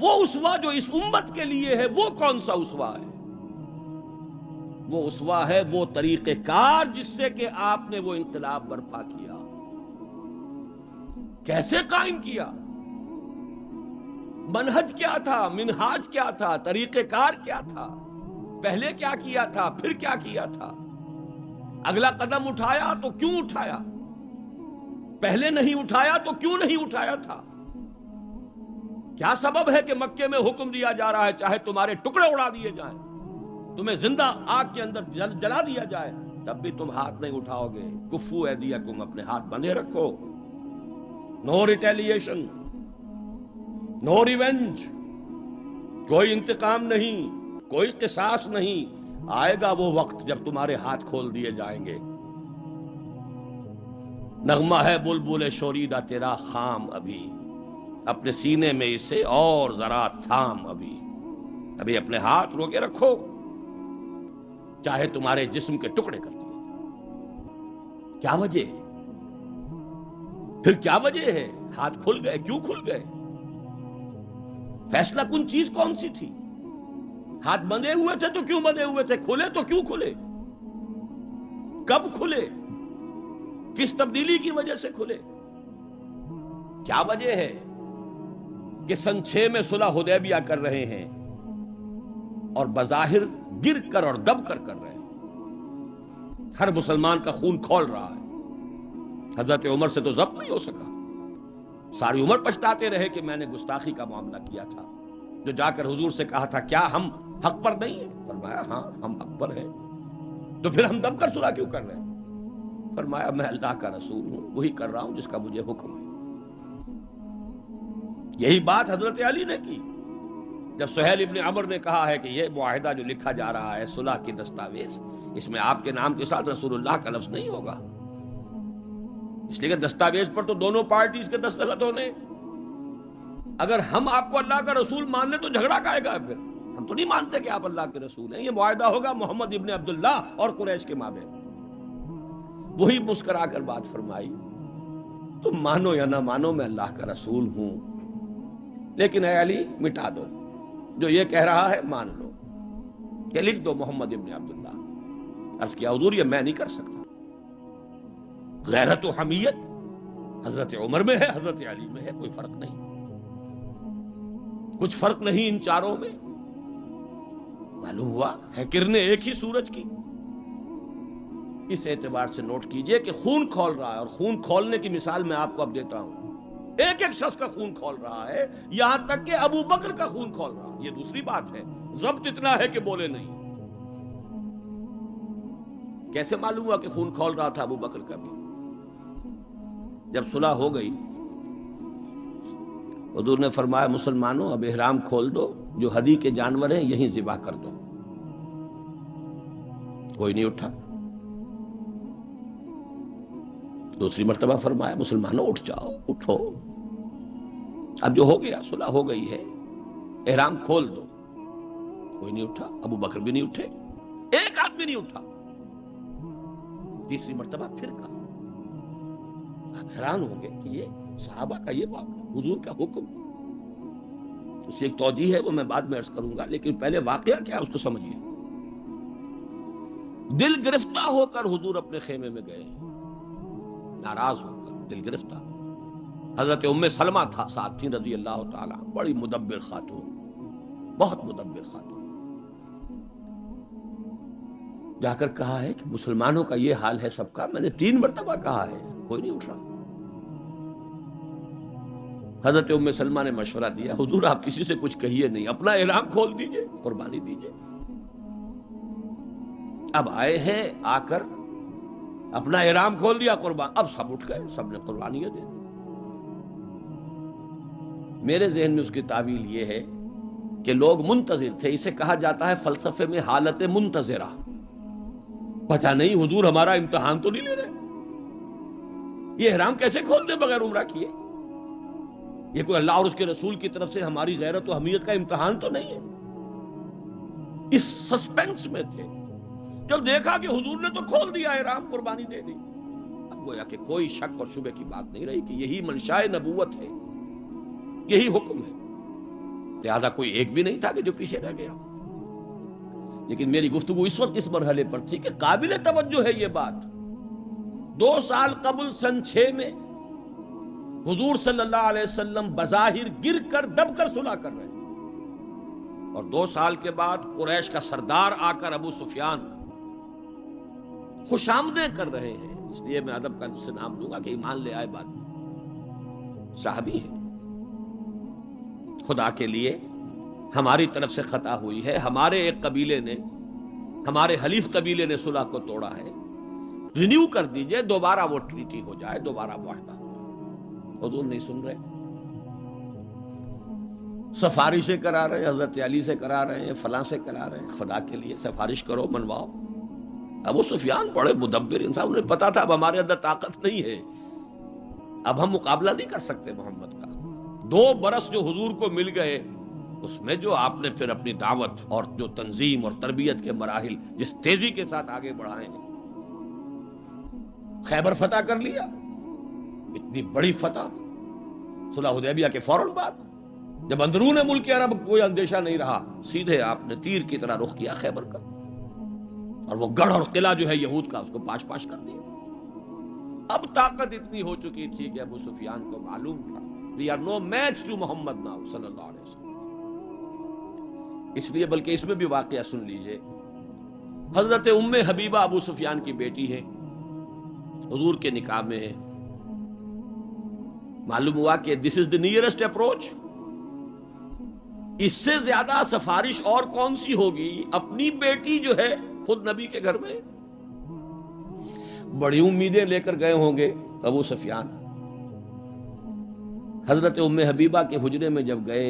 وہ اسوہ جو اس امت کے لیے ہے وہ کون سا اسوہ ہے؟ وہ اسوہ ہے وہ طریقہ کار جس سے کہ آپ نے وہ انقلاب برپا کیا. کیسے قائم کیا؟ منہج کیا تھا؟ منہاج کیا تھا؟ طریقہ کار کیا تھا؟ پہلے کیا کیا تھا؟ پھر کیا کیا تھا؟ اگلا قدم اٹھایا تو کیوں اٹھایا؟ پہلے نہیں اٹھایا تو کیوں نہیں اٹھایا تھا؟ کیا سبب ہے کہ مکے میں حکم دیا جا رہا ہے چاہے تمہارے ٹکڑے اڑا دیے جائیں، تمہیں زندہ آگ کے اندر جلا دیا جائے، تب بھی تم ہاتھ نہیں اٹھاؤ گے؟ کفو ایدیکم، اپنے ہاتھ بندھے رکھو. نو ریٹیلیشن، نو ریونج، کوئی انتقام نہیں، کوئی قصاص نہیں. آئے گا وہ وقت جب تمہارے ہاتھ کھول دیے جائیں گے. نغمہ ہے بلبل شوریدہ تیرا خام، ابھی اپنے سینے میں اسے اور ذرا تھام. ابھی اپنے ہاتھ روکے رکھو، چاہے تمہارے جسم کے ٹکڑے کر دیے. کیا وجہ ہے؟ پھر کیا وجہ ہے؟ ہاتھ کھل گئے، کیوں کھل گئے؟ فیصلہ کن چیز کون سی تھی؟ ہاتھ بندھے ہوئے تھے تو کیوں بندھے ہوئے تھے؟ کھلے تو کیوں کھلے؟ کب کھلے؟ کس تبدیلی کی وجہ سے کھلے؟ کیا وجہ ہے کہ سن 6 میں صلح حدیبیہ کر رہے ہیں اور بظاہر گر کر اور دب کر رہے ہیں؟ ہر مسلمان کا خون کھول رہا ہے. حضرت عمر سے تو ضبط نہیں ہو سکا. ساری عمر پچھتاتے رہے کہ میں نے گستاخی کا معاملہ کیا تھا. جو جا کر حضور سے کہا تھا کیا ہم حق پر نہیں ہیں؟ فرمایا ہاں ہم حق پر ہیں. تو پھر ہم دب کر صلح کیوں کر رہے ہیں؟ فرمایا میں اللہ کا رسول ہوں، وہی کر رہا ہوں جس کا مجھے حکم ہے. یہی بات حضرت علی نے کی جب سہیل ابن عمر نے کہا ہے کہ یہ معاہدہ جو لکھا جا رہا ہے صلح کی دستاویز، اس میں آپ کے نام کے ساتھ رسول اللہ کا لفظ نہیں ہوگا، اس لیے کہ دستاویز پر تو دونوں پارٹیز کے دستخط ہونے. اگر ہم آپ کو اللہ کا رسول مان لیں تو جھگڑا کائے گا؟ پھر ہم تو نہیں مانتے کہ آپ اللہ کے رسول ہیں. یہ معاہدہ ہوگا محمد ابن عبداللہ اور قریش کے مابین. وہی مسکرا کر بات فرمائی، تم مانو یا نہ مانو میں اللہ کا رسول ہوں، لیکن اے علی مٹا دو جو یہ کہہ رہا ہے، مان لو کہ لکھ دو محمد ابن عبداللہ. عرض کیا حضور یہ میں نہیں کر سکتا. غیرت و حمیت حضرت عمر میں ہے، حضرت علی میں ہے، کوئی فرق نہیں. کچھ فرق نہیں ان چاروں میں. معلوم ہوا ہے کرنیں ایک ہی سورج کی. اس اعتبار سے نوٹ کیجئے کہ خون کھول رہا ہے، اور خون کھولنے کی مثال میں آپ کو اب دیتا ہوں. ایک ایک شخص کا خون کھول رہا ہے، یہاں تک کہ ابو بکر کا خون کھول رہا ہے. یہ دوسری بات ہے، ضبط اتنا ہے کہ بولے نہیں. کیسے معلوم ہوا کہ خون کھول رہا تھا ابو بکر کا بھی؟ جب صلح ہو گئی حضور نے فرمایا مسلمانوں اب احرام کھول دو، جو ہدی کے جانور ہیں یہیں ذبح کر دو. کوئی نہیں اٹھا. دوسری مرتبہ فرمایا مسلمانوں اٹھ جاؤ، اٹھو، اب جو ہو گیا صلح ہو گئی ہے، احرام کھول دو. کوئی نہیں اٹھا. ابو بکر بھی نہیں اٹھے، ایک آدمی نہیں اٹھا. تیسری مرتبہ پھر کہا. آپ حیران ہوں گے کہ یہ صحابہ کا یہ واقعہ، حضور کا حکم، اس کی ایک توجیہ ہے وہ میں بعد میں عرض کروں گا، لیکن پہلے واقعہ کیا ہے اس کو سمجھیے۔ دل گرفتہ ہو کر حضور اپنے خیمے میں گئے، ناراض ہو کر، دل گرفتہ۔ حضرت ام سلمہ تھا ساتھ تھی رضی اللہ تعالیٰ، بڑی مدبر خاتون، بہت مدبر خاتون۔ جا کر کہا ہے کہ مسلمانوں کا یہ حال ہے سب کا، میں نے 3 مرتبہ کہا ہے، کوئی نہیں اٹھ رہا۔ حضرت ام سلمہ نے مشورہ دیا، حضور آپ کسی سے کچھ کہیے نہیں، اپنا احرام کھول دیجئے، قربانی دیجئے۔ اب آئے ہیں، آ کر اپنا احرام کھول دیا، قربان، اب سب اٹھ گئے، سب نے قربانیاں دے دی۔ میرے ذہن میں اس کی تعویل یہ ہے کہ لوگ منتظر تھے، اسے کہا جاتا ہے فلسفے میں حالت منتظرہ، پتہ نہیں حضور ہمارا امتحان تو نہیں لے رہے، یہ احرام کیسے کھول دے بغیر عمرہ کیے، یہ کوئی اللہ اور اس کے رسول کی طرف سے ہماری غیرت و حمیت کا امتحان تو نہیں ہے۔ اس سسپینس میں تھے، جب دیکھا کہ حضور نے تو کھول دیا احرام، قربانی دے دی، اب گویا کہ کوئی شک اور شبہ کی بات نہیں رہی کہ یہی منشاء نبوت ہے، یہی حکم ہے، لہذا کوئی ایک بھی نہیں تھا کہ جو پیچھے رہ گیا۔ لیکن میری گفتگو اس وقت اس مرحلے پر تھی کہ قابل توجہ ہے یہ بات، 2 سال قبل سن 6 میں حضور صلی اللہ علیہ وسلم بظاہر گر کر دب کر صلح کر رہے ہیں، اور 2 سال کے بعد قریش کا سردار آ کر ابو سفیان خوش آمدیں کر رہے ہیں، اس لیے میں ادب کا اس سے نام دوں گا کہ ایمان لے آئے بعد میں، صحابی ہے، خدا کے لیے ہماری طرف سے خطا ہوئی ہے، ہمارے ایک قبیلے نے، ہمارے حلیف قبیلے نے صلح کو توڑا ہے، رینیو کر دیجئے، دوبارہ وہ ٹریٹی ہو جائے، دوبارہ معاہدہ ہو جائے۔ حضور نہیں سن رہے، سفارشیں کرا رہے ہیں، حضرت علی سے کرا رہے ہیں، فلاں سے کرا رہے ہیں، خدا کے لیے سفارش کرو، منواؤ۔ ابو سفیان بڑے مدبر انسان، انہیں پتا تھا اب ہمارے اندر طاقت نہیں ہے، اب ہم مقابلہ نہیں کر سکتے محمد کا۔ 2 برس جو حضور کو مل گئے، اس میں جو آپ نے پھر اپنی دعوت اور جو تنظیم اور تربیت کے مراحل جس تیزی کے ساتھ آگے بڑھائے ہیں، خیبر فتح کر لیا، اتنی بڑی فتح، صلح حدیبیہ کے فوراً بعد، جب اندرون ملک عرب کوئی اندیشہ نہیں رہا، سیدھے آپ نے تیر کی طرح رخ کیا خیبر کا، اور وہ گڑھ اور قلعہ جو ہے یہود کا، اس کو پاش پاش کر دیا۔ اب طاقت اتنی ہو چکی تھی کہ ابو سفیان کو معلوم تھا we are no match to Muhammad now صلی اللہ علیہ وسلم۔ اس لیے بلکہ اس میں بھی واقعہ سن لیجئے، حضرت ام حبیبہ ابو سفیان کی بیٹی ہے، حضور کے نکاح میں ہے، معلوم ہوا کہ this is the nearest approach، اس سے زیادہ سفارش اور کون سی ہوگی، اپنی بیٹی جو ہے خود نبی کے گھر میں، بڑی امیدیں لے کر گئے ہوں گے ابو سفیان۔ حضرت ام حبیبہ کے حجرے میں جب گئے،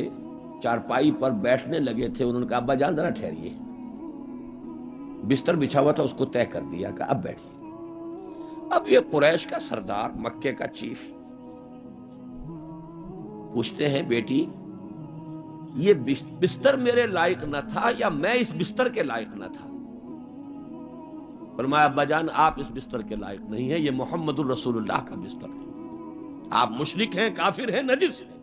چارپائی پر بیٹھنے لگے تھے، انہوں نے کہا ابا جان ذرا ٹھہریے، بستر بچھا ہوا تھا اس کو طے کر دیا، کہا اب بیٹھیے۔ اب یہ قریش کا سردار، مکے کا چیف، پوچھتے ہیں بیٹی یہ بستر میرے لائق نہ تھا یا میں اس بستر کے لائق نہ تھا؟ فرمایا ابا جان آپ اس بستر کے لائق نہیں ہیں، یہ محمد الرسول اللہ کا بستر ہے، آپ مشرک ہیں، کافر ہیں، نجس ہیں۔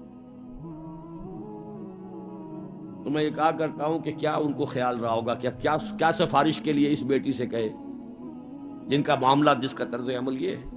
تو میں یہ کہا کرتا ہوں کہ کیا ان کو خیال رہا ہوگا کہ اب کیا سفارش کے لیے اس بیٹی سے کہے جن کا معاملہ، جس کا طرز عمل یہ ہے۔